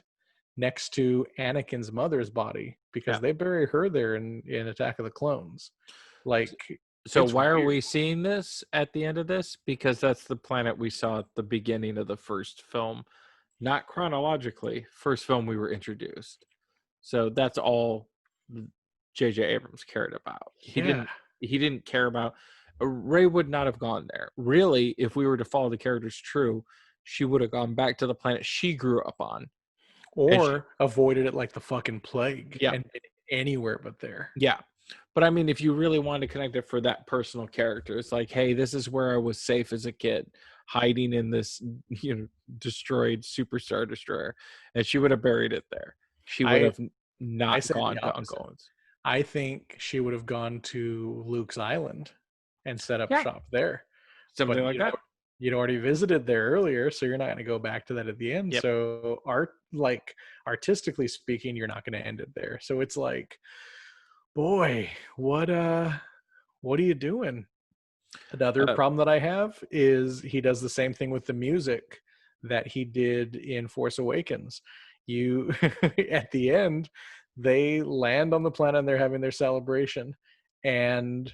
next to Anakin's mother's body, because Yeah. they bury her there in Attack of the Clones. Like, So it's why are weird. we seeing this at the end of this? Because that's the planet we saw at the beginning of the first film, not chronologically. First film we were introduced. So that's all J.J. Abrams cared about. Yeah. He didn't care about Ray would not have gone there. Really, if we were to follow the characters true, she would have gone back to the planet she grew up on. And she Or avoided it like the fucking plague yeah, and been anywhere but there. yeah. But I mean, if you really wanted to connect it for that personal character, it's like, hey, this is where I was safe as a kid, hiding in this, destroyed superstar destroyer, and she would have buried it there. She would I have I not say the gone to opposite. Uncle Owen's. I think she would have gone to Luke's island and set up Yeah, shop there. something But like that. you'd already visited there earlier, so you're not going to go back to that at the end. Yep. So artistically speaking, you're not going to end it there. So it's like, boy, what are you doing? Another Uh, problem that I have is he does the same thing with the music that he did in Force Awakens. You at the end, they land on the planet and they're having their celebration, and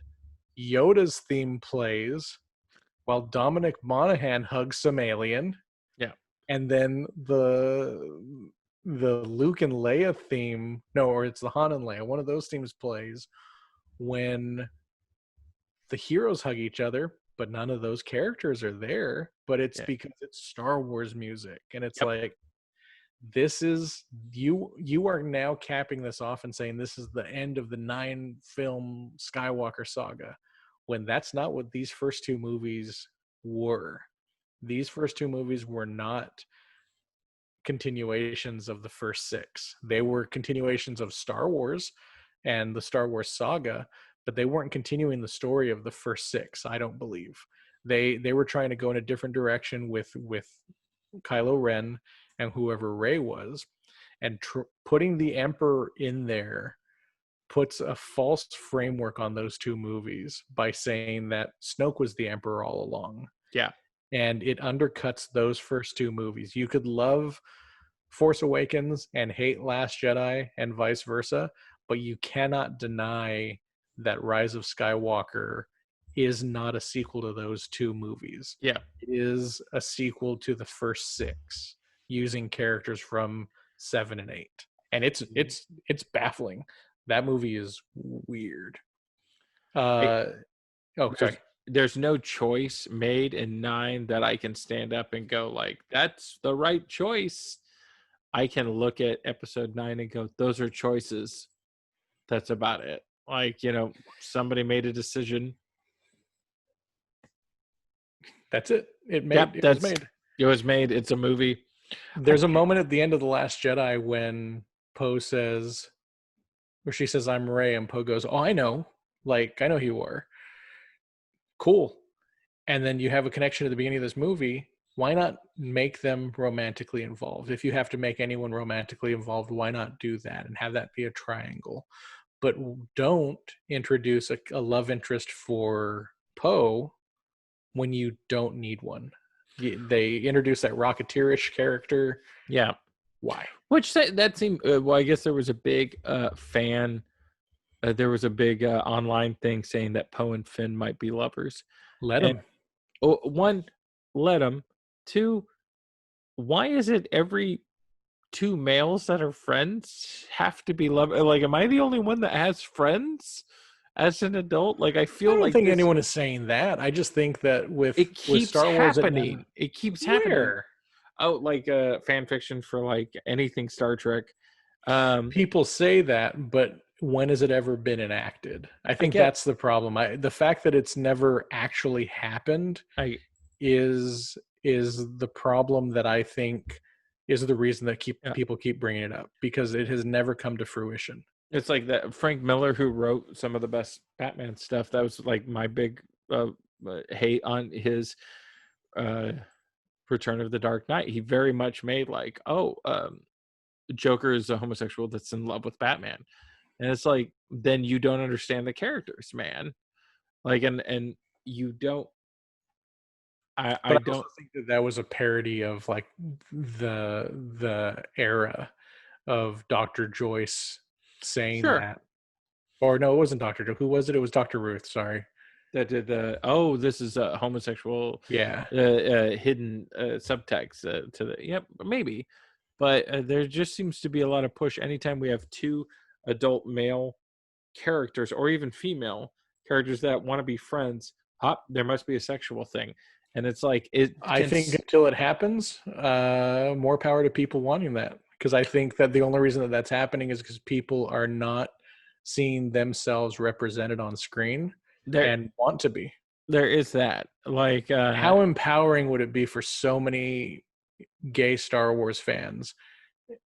Yoda's theme plays while Dominic Monaghan hugs some alien, yeah. and then the Luke and Leia theme, no, or it's the Han and Leia, one of those themes plays when the heroes hug each other, but none of those characters are there. But it's Yeah. because it's Star Wars music, and it's Yep. like, this is you are now capping this off and saying this is the end of the 9 film Skywalker saga, when that's not what these first two movies were. These first two movies were not continuations of the first 6. They were continuations of Star Wars and the Star Wars saga, but they weren't continuing the story of the first 6, I don't believe. They were trying to go in a different direction with Kylo Ren and whoever Rey was, and putting the Emperor in there puts a false framework on those two movies by saying that Snoke was the Emperor all along, Yeah. and it undercuts those first two movies. You could love Force Awakens and hate Last Jedi and vice versa, but you cannot deny that Rise of Skywalker is not a sequel to those two movies. Yeah. It is a sequel to the first 6 using characters from 7 and 8. And it's baffling. That movie is weird. I, Uh oh, there's sorry. there's no choice made in 9 that I can stand up and go like, that's the right choice. I can look at episode 9 and go, those are choices. That's about it. Like, somebody made a decision. That's it. Yep, It was made. it was made. It's a movie. I There's a moment at the end of The Last Jedi when Poe says, where she says, "I'm Rey," and Poe goes, "Oh, I know. Like, I know who you are. Cool." And then you have a connection at the beginning of this movie. Why not make them romantically involved? If you have to make anyone romantically involved, why not do that and have that be a triangle? But don't introduce a love interest for Poe when you don't need one. They introduce that Rocketeerish character. Yeah, Why? which that seemed well. I guess there was a big fan. There was a big online thing saying that Poe and Finn might be lovers. Let And them. one, let them. Two, why is it every two males that are friends have to be love? Like, am I the only one that has friends as an adult? Like, I I feel don't like think this. anyone is saying that. I just think that It with keeps Star Wars, it never. happening. It keeps happening. Where Oh, like fan fiction for like anything Star Trek. Um, people say that, but when has it ever been enacted? I I think get. that's the problem. The fact that it's never actually happened I is the problem that I think is the reason that yeah. people keep bringing it up, because it has never come to fruition. It's like that Frank Miller who wrote some of the best Batman stuff. That was like my big hate on his uh, Return of the Dark Knight. He very much made like, oh, Joker is a homosexual that's in love with Batman, and it's like, then you don't understand the characters, man. Like, and you don't. I But I also don't. think that that was a parody of like the era of Dr. Joyce saying Sure. that. Or no, it wasn't Dr. Joyce. Who was it? It was Dr. Ruth. Sorry. That did the oh, this is a homosexual Yeah. hidden subtext to the yep, maybe, but there just seems to be a lot of push anytime we have two adult male characters or even female characters that want to be friends. Hop, there must be a sexual thing, and it's like it I can. think until it happens, more power to people wanting that. Because I think that the only reason that that's happening is because people are not seeing themselves represented on screen There and want to be. there is that like How empowering would it be for so many gay Star Wars fans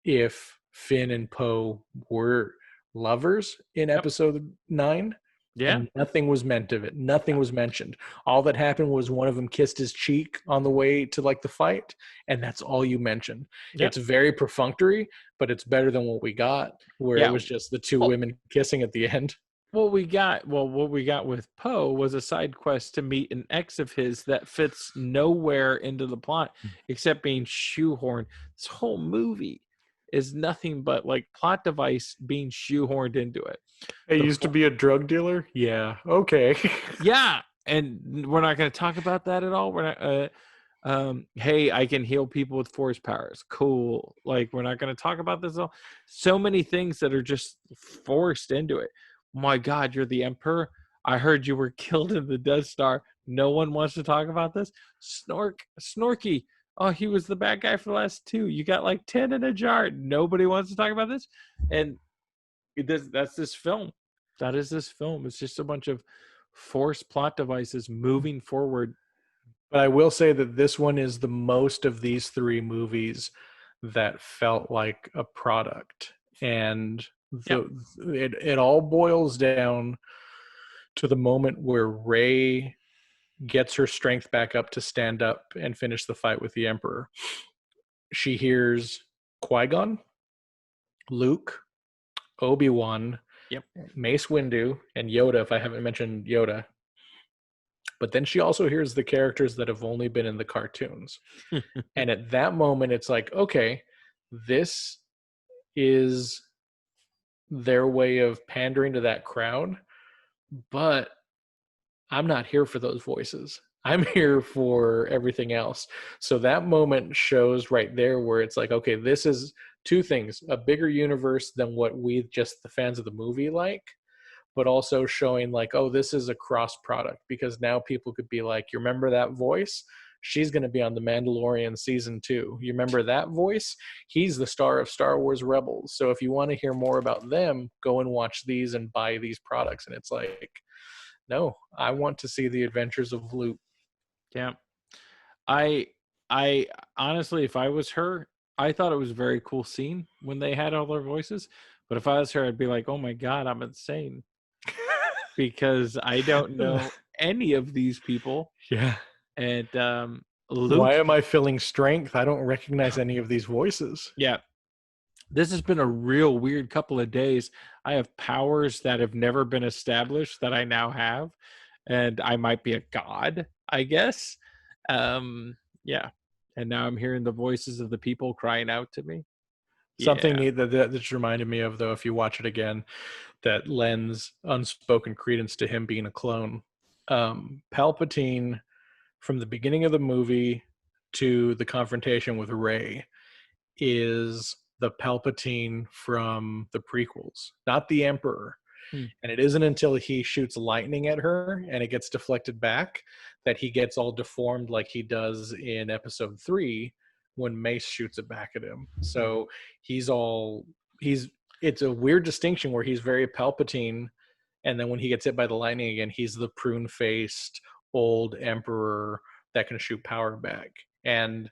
if Finn and Poe were lovers in yep, episode 9 yeah, and nothing was meant of it? Nothing was mentioned. All that happened was one of them kissed his cheek on the way to like the fight, and that's all you mentioned. yep, It's very perfunctory, but it's better than what we got, where it yeah. was just the two Well, women kissing at the end. what we got with Poe was a side quest to meet an ex of his that fits nowhere into the plot except being shoehorned. This whole movie is nothing but like plot device being shoehorned into it. It The used to be a drug dealer. Yeah. Okay. yeah, and we're not going to talk about that at all. We're not. Hey, I can heal people with force powers. Cool. Like we're not going to talk about this at all. So many things that are just forced into it. My God, you're the Emperor. I heard you were killed in the Death Star. No one wants to talk about this. Snorky. Oh, he was the bad guy for the last two. You got like 10 in a jar. Nobody wants to talk about this. And that's this film. That is this film. It's just a bunch of forced plot devices moving forward. But I will say that this one is the most of these three movies that felt like a product. And Yep. it all boils down to the moment where Rey gets her strength back up to stand up and finish the fight with the Emperor. She hears Qui-Gon, Luke, Obi-Wan, Yep. Mace Windu, and Yoda, if I haven't mentioned Yoda. But then she also hears the characters that have only been in the cartoons. And at that moment, it's like, okay, this is their way of pandering to that crowd, but I'm not here for those voices. I'm here for everything else. So that moment shows right there where it's like, okay, this is two things: a bigger universe than what we just the fans of the movie like, but also showing like, oh, this is a cross product, because now people could be like, you remember that voice? She's going to be on The Mandalorian season 2. You remember that voice? He's the star of Star Wars Rebels. So if you want to hear more about them, go and watch these and buy these products. And it's like, no, I want to see the adventures of Luke. Yeah. I I honestly, if I was her, I thought it was a very cool scene when they had all their voices. But if I was her, I'd be like, "Oh my god, I'm insane," because I don't know any of these people. Yeah. And Why Luke, am I feeling strength? I don't recognize any of these voices. yeah, this has been a real weird couple of days. I have powers that have never been established that I now have, and I might be a god, I guess. Yeah, and now I'm hearing the voices of the people crying out to me. Something Yeah. neat that just reminded me of, though, if you watch it again, that lends unspoken credence to him being a clone. Palpatine, from the beginning of the movie to the confrontation with Rey, is the Palpatine from the prequels, not the Emperor. Hmm. And it isn't until he shoots lightning at her and it gets deflected back that he gets all deformed like he does in episode 3 when Mace shoots it back at him. So he's all he's it's a weird distinction where he's very Palpatine, and then when he gets hit by the lightning again, he's the prune-faced old emperor that can shoot power back. And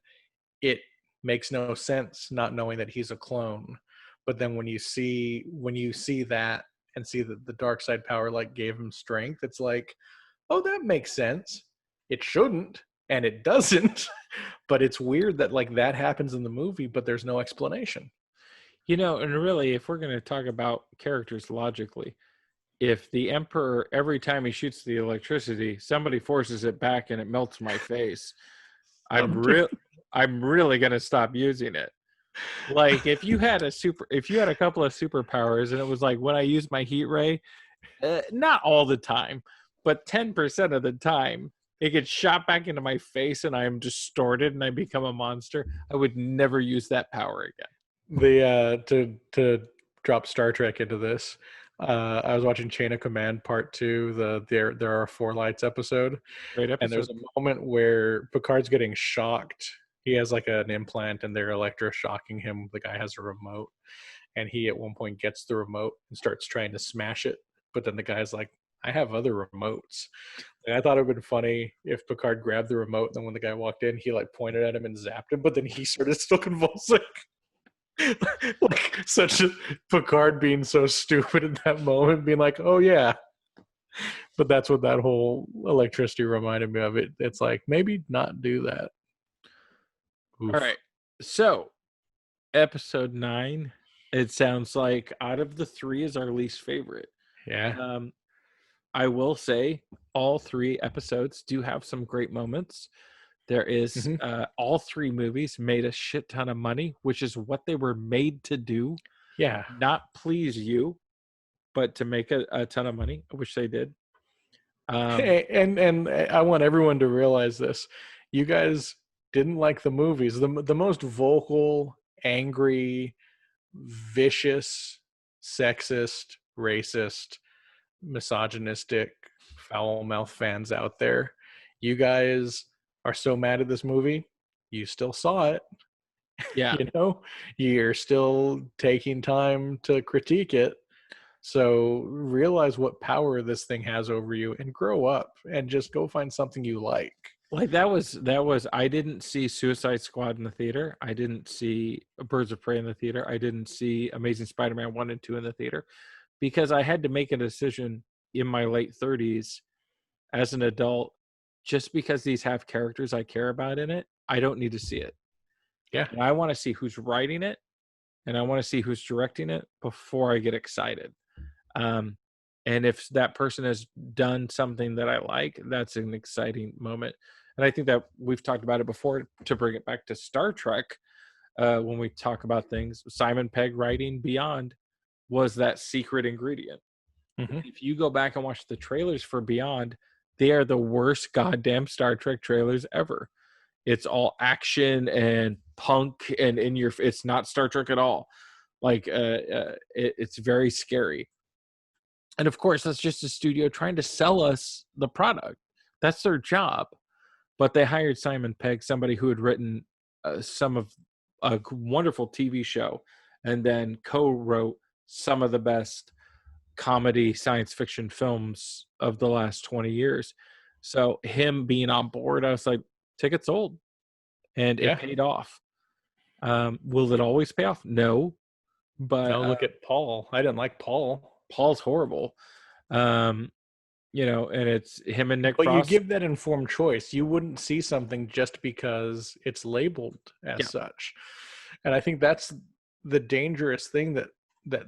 it makes no sense not knowing that he's a clone. But then when you see that and see that the dark side power like gave him strength, it's like, oh, that makes sense. It shouldn't, and it doesn't. But it's weird that like that happens in the movie, but there's no explanation. And really, if we're going to talk about characters logically, if the Emperor, every time he shoots the electricity, somebody forces it back and it melts my face, I'm real. I'm really going to stop using it. Like if you had a couple of superpowers and it was like when I use my heat ray, not all the time, but 10% of the time, it gets shot back into my face and I am distorted and I become a monster. I would never use that power again. To drop Star Trek into this, I was watching Chain of Command Part 2, the there are four lights episode, Great and episode. there's a moment where Picard's getting shocked. He has like an implant and they're electroshocking him. The guy has a remote, and he at one point gets the remote and starts trying to smash it, but then the guy's like, I have other remotes. And I thought it would have been funny if Picard grabbed the remote, and then when the guy walked in, he like pointed at him and zapped him, but then he started still convulsing. Like such a Picard being so stupid in that moment, being like, oh yeah. But that's what that whole electricity reminded me of. It's like, maybe not do that. All Oof. right. So, episode 9, it sounds like out of the 3 is our least favorite. Yeah. Um, I will say all 3 episodes do have some great moments. There is Hmm. all 3 movies made a shit ton of money, which is what they were made to do, Yeah. not please you, but to make a ton of money, which they did. And I want everyone to realize this. You guys didn't like the movies. The most vocal, angry, vicious, sexist, racist, misogynistic, foul mouth fans out there. You guys are so mad at this movie. You still saw it. Yeah. You know, you're still taking time to critique it. So realize what power this thing has over you and grow up and just go find something you like. Like that was I didn't see Suicide Squad in the theater. I didn't see Birds of Prey in the theater. I didn't see Amazing Spider-Man 1 and 2 in the theater because I had to make a decision in my late 30s as an adult. Just because these have characters I care about in it, I don't need to see it. Yeah. And I want to see who's writing it and I want to see who's directing it before I get excited. Um, and if that person has done something that I like, that's an exciting moment. And I think that we've talked about it before. To bring it back to Star Trek, when we talk about things, Simon Pegg writing Beyond was that secret ingredient. Hmm. If you go back and watch the trailers for Beyond, they are the worst goddamn Star Trek trailers ever. It's all action and punk and in your. It's not Star Trek at all. Like it's very scary. And of course, that's just a studio trying to sell us the product. That's their job. But they hired Simon Pegg, somebody who had written some of a wonderful TV show and then co-wrote some of the best comedy science fiction films of the last 20 years. So him being on board, I was like, Tickets sold, and it Yeah. paid off. Will it always pay off? No, but No, look at Paul. I didn't like Paul. Paul's horrible. Um, and it's him and Nick But you Frost. give that informed choice. You wouldn't see something just because it's labeled as Yeah. such. And I think that's the dangerous thing that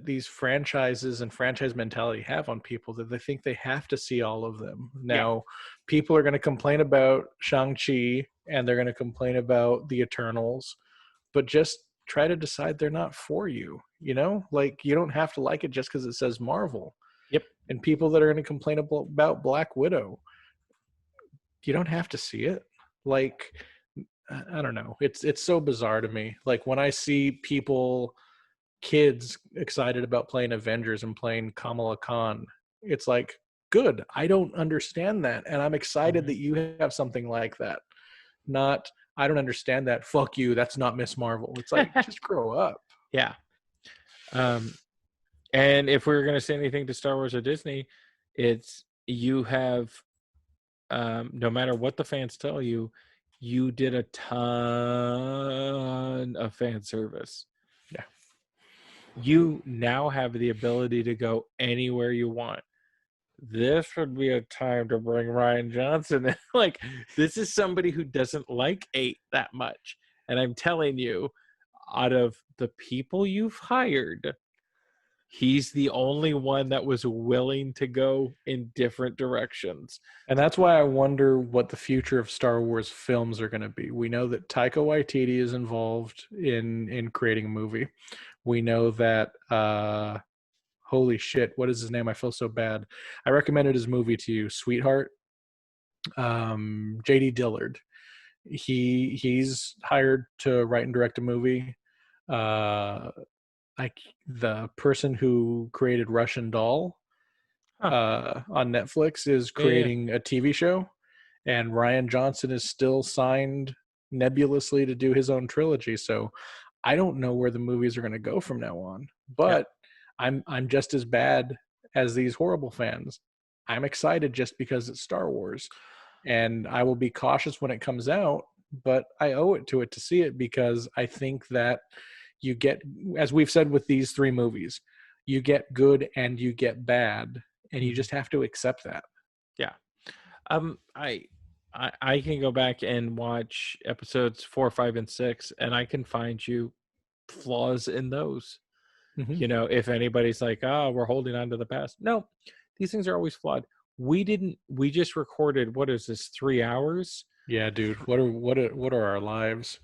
these franchises and franchise mentality have on people, that they think they have to see all of them. Yeah. Now, people are going to complain about Shang-Chi and they're going to complain about the Eternals, but just try to decide they're not for you, Like, you don't have to like it just because it says Marvel. Yep. And people that are going to complain about Black Widow, you don't have to see it. Like, I don't know. It's so bizarre to me. Like, when I see kids excited about playing Avengers and playing Kamala Khan, it's like, good. I don't understand that, and I'm excited that you have something like that. Not, I don't understand that. Fuck you. That's not Miss Marvel. It's like, just grow up. Yeah. And if we were going to say anything to Star Wars or Disney, it's you have, no matter what the fans tell you, you did a ton of fan service. Yeah. You now have the ability to go anywhere you want. This would be a time to bring Ryan Johnson in. Like, this is somebody who doesn't like 8 that much. And I'm telling you, out of the people you've hired, he's the only one that was willing to go in different directions. And that's why I wonder what the future of Star Wars films are going to be. We know that Taika Waititi is involved in creating a movie. We know that holy shit, what is his name? I feel so bad. I recommended his movie to you, Sweetheart. JD Dillard. He's hired to write and direct a movie. Like, the person who created Russian Doll on Netflix is creating a TV show, and Ryan Johnson is still signed nebulously to do his own trilogy. So I don't know where the movies are going to go from now on. But I'm just as bad as these horrible fans. I'm excited just because it's Star Wars, and I will be cautious when it comes out, but I owe it to it to see it, because I think that you get, as we've said with these 3 movies, you get good and you get bad, and you just have to accept that. Yeah. I can go back and watch episodes 4, 5, and 6, and I can find you flaws in those. Mm-hmm. If anybody's like, we're holding on to the past. No, these things are always flawed. We just recorded, what is this, 3 hours? Yeah, dude. What are our lives?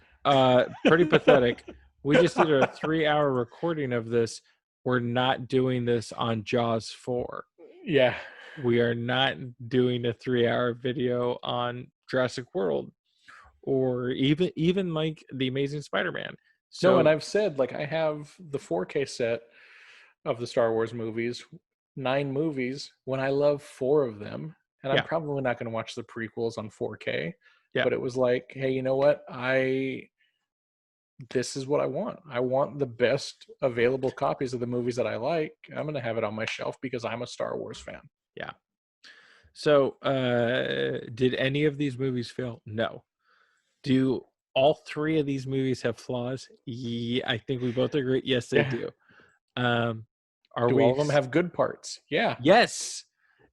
Pretty pathetic. We just did a 3-hour recording of this. We're not doing this on Jaws 4. Yeah. We are not doing a 3-hour video on Jurassic World, or even like The Amazing Spider-Man. So, No, and I've said, like, I have the 4K set of the Star Wars movies, 9 movies, when I love 4 of them, and I'm probably not going to watch the prequels on 4K. Yeah. But it was like, hey, you know what? This is what I want. I want the best available copies of the movies that I like. I'm going to have it on my shelf because I'm a Star Wars fan. Yeah. So, did any of these movies fail? No. Do all 3 of these movies have flaws? Yeah, I think we both agree. Yes, they do. Do all of them have good parts? Yeah. Yes.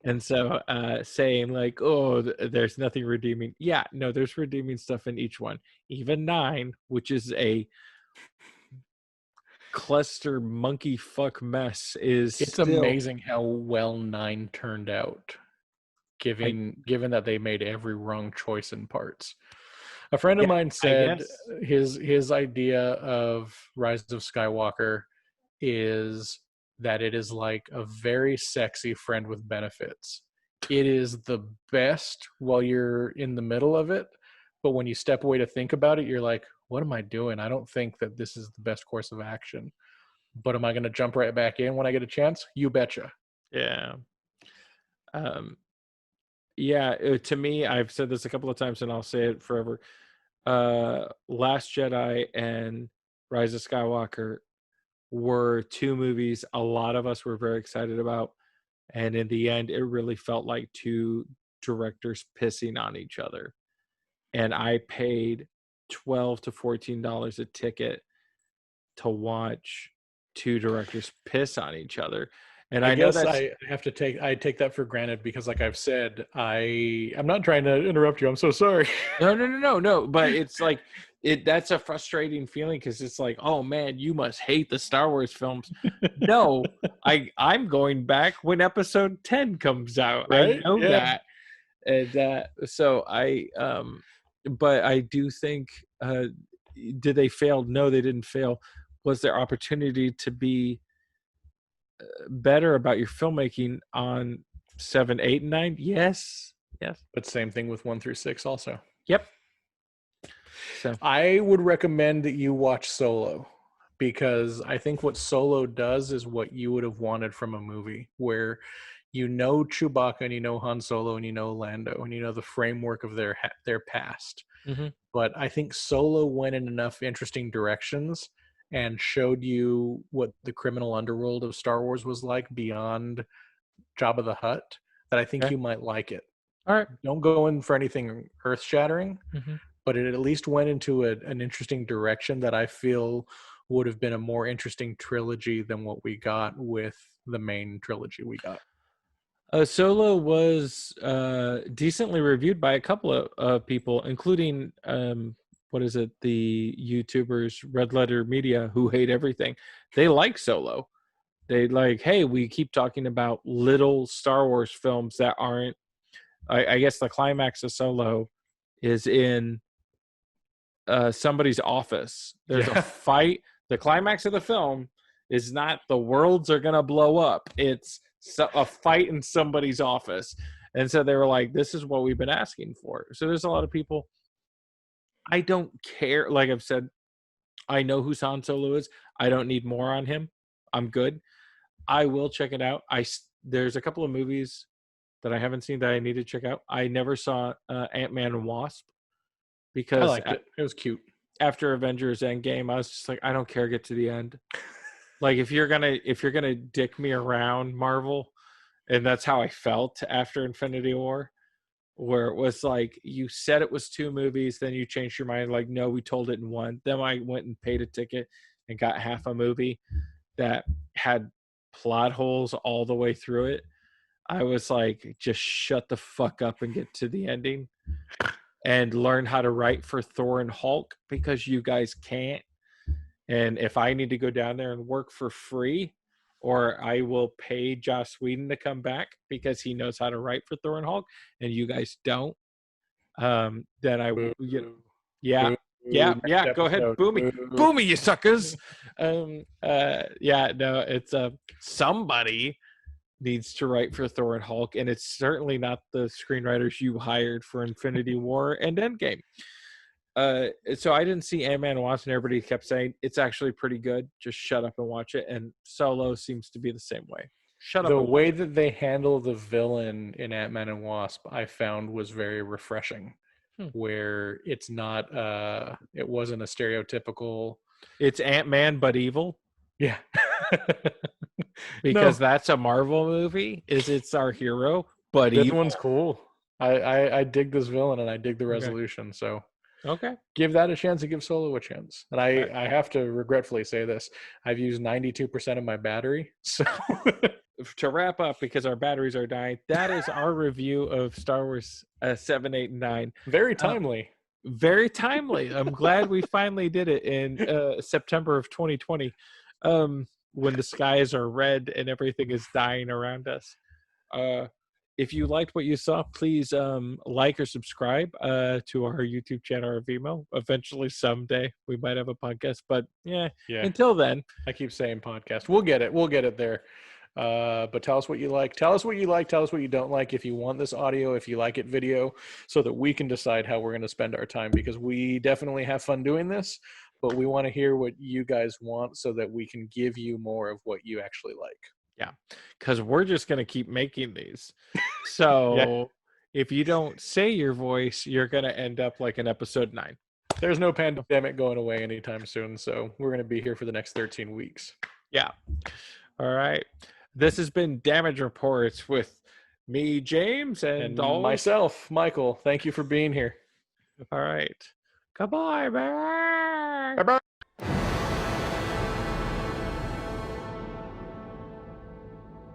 And so saying like, oh, there's nothing redeeming. Yeah, no, there's redeeming stuff in each one. Even 9, which is a cluster monkey fuck mess, is it's still amazing how well 9 turned out, given that they made every wrong choice in parts. A friend of mine said his idea of Rise of Skywalker is that it is like a very sexy friend with benefits. It is the best while you're in the middle of it, but when you step away to think about it, you're like, what am I doing? I don't think that this is the best course of action. But am I going to jump right back in when I get a chance? You betcha. Yeah. To me, I've said this a couple of times and I'll say it forever. Last Jedi and Rise of Skywalker were 2 movies a lot of us were very excited about, and in the end it really felt like 2 directors pissing on each other. and I paid $12 to $14 a ticket to watch two directors piss on each other. And I I know guess that's I take that for granted because, like I've said, I'm not trying to interrupt you. I'm so sorry. no. But it's like that's a frustrating feeling because it's like, oh man, you must hate the Star Wars films. No, I'm going back when Episode 10 comes out. I Right? know Yeah. that, and so but I do think, did they fail? No, they didn't fail. Was there opportunity to be better about your filmmaking on 7, 8, and 9? Yes. But same thing with 1 through 6 also. Yep. So I would recommend that you watch Solo, because I think what Solo does is what you would have wanted from a movie, where you know Chewbacca and you know Han Solo and you know Lando and you know the framework of their past. mm-hmm. But I think Solo went in enough interesting directions and showed you what the criminal underworld of Star Wars was like beyond Jabba the Hutt, that I think Okay. you might like it. All right. Don't go in for anything earth-shattering, Mm-hmm. but it at least went into an interesting direction that I feel would have been a more interesting trilogy than what we got with the main trilogy we got. Solo was decently reviewed by a couple of people, including what is it? The YouTubers Red Letter Media, who hate everything. They like Solo. They like, hey, we keep talking about little Star Wars films that aren't. I guess the climax of Solo is in somebody's office. There's a fight. The climax of the film is not the worlds are gonna blow up. It's a fight in somebody's office. And so they were like, this is what we've been asking for. So there's a lot of people. I don't care. Like I've said, I know who Han Solo is. I don't need more on him. I'm good. I will check it out. There's a couple of movies that I haven't seen that I need to check out. I never saw Ant-Man and Wasp because I liked it. It was cute. After Avengers Endgame, I was just like, I don't care. Get to the end. Like if you're gonna dick me around, Marvel, and that's how I felt after Infinity War, where it was like you said it was 2 movies, then you changed your mind, like no, we told it in 1. Then I went and paid a ticket and got half a movie that had plot holes all the way through it. I was like, just shut the fuck up and get to the ending and learn how to write for Thor and Hulk, because you guys can't. And if I need to go down there and work for free, or I will pay Joss Whedon to come back because he knows how to write for Thor and Hulk, and you guys don't, then I will. Yeah. Go ahead, boomy, you suckers. It's somebody needs to write for Thor and Hulk, and it's certainly not the screenwriters you hired for Infinity War and Endgame. So I didn't see Ant-Man and Wasp, and everybody kept saying it's actually pretty good. Just shut up and watch it. And Solo seems to be the same way. Shut up. The way that they handle the villain in Ant-Man and Wasp, I found was very refreshing. Where it's not, it wasn't a stereotypical. It's Ant-Man but evil. Yeah. Because that's a Marvel movie. It's our hero, but this evil. One's cool. I dig this villain and I dig the resolution. So give that a chance and give Solo a chance. And I have to regretfully say this: I've used 92% of my battery. So to wrap up, because our batteries are dying, that is our review of Star Wars 7, 8, and 9. Very timely. Very timely. I'm glad we finally did it in September of 2020, when the skies are red and everything is dying around us. If you liked what you saw, please like or subscribe to our YouTube channel or Vimeo. Eventually, someday, we might have a podcast. But yeah. Until then. I keep saying podcast. We'll get it there. But tell us what you like. Tell us what you like. Tell us what you don't like. If you want this audio, if you like it video, so that we can decide how we're going to spend our time, because we definitely have fun doing this, but we want to hear what you guys want so that we can give you more of what you actually like. Yeah, because we're just going to keep making these. So if you don't say your voice, you're going to end up like in episode 9. There's no pandemic going away anytime soon, so we're going to be here for the next 13 weeks. Yeah. All right. This has been Damage Reports with me, James, and myself, Michael. Thank you for being here. All right. Goodbye, man. Bye-bye.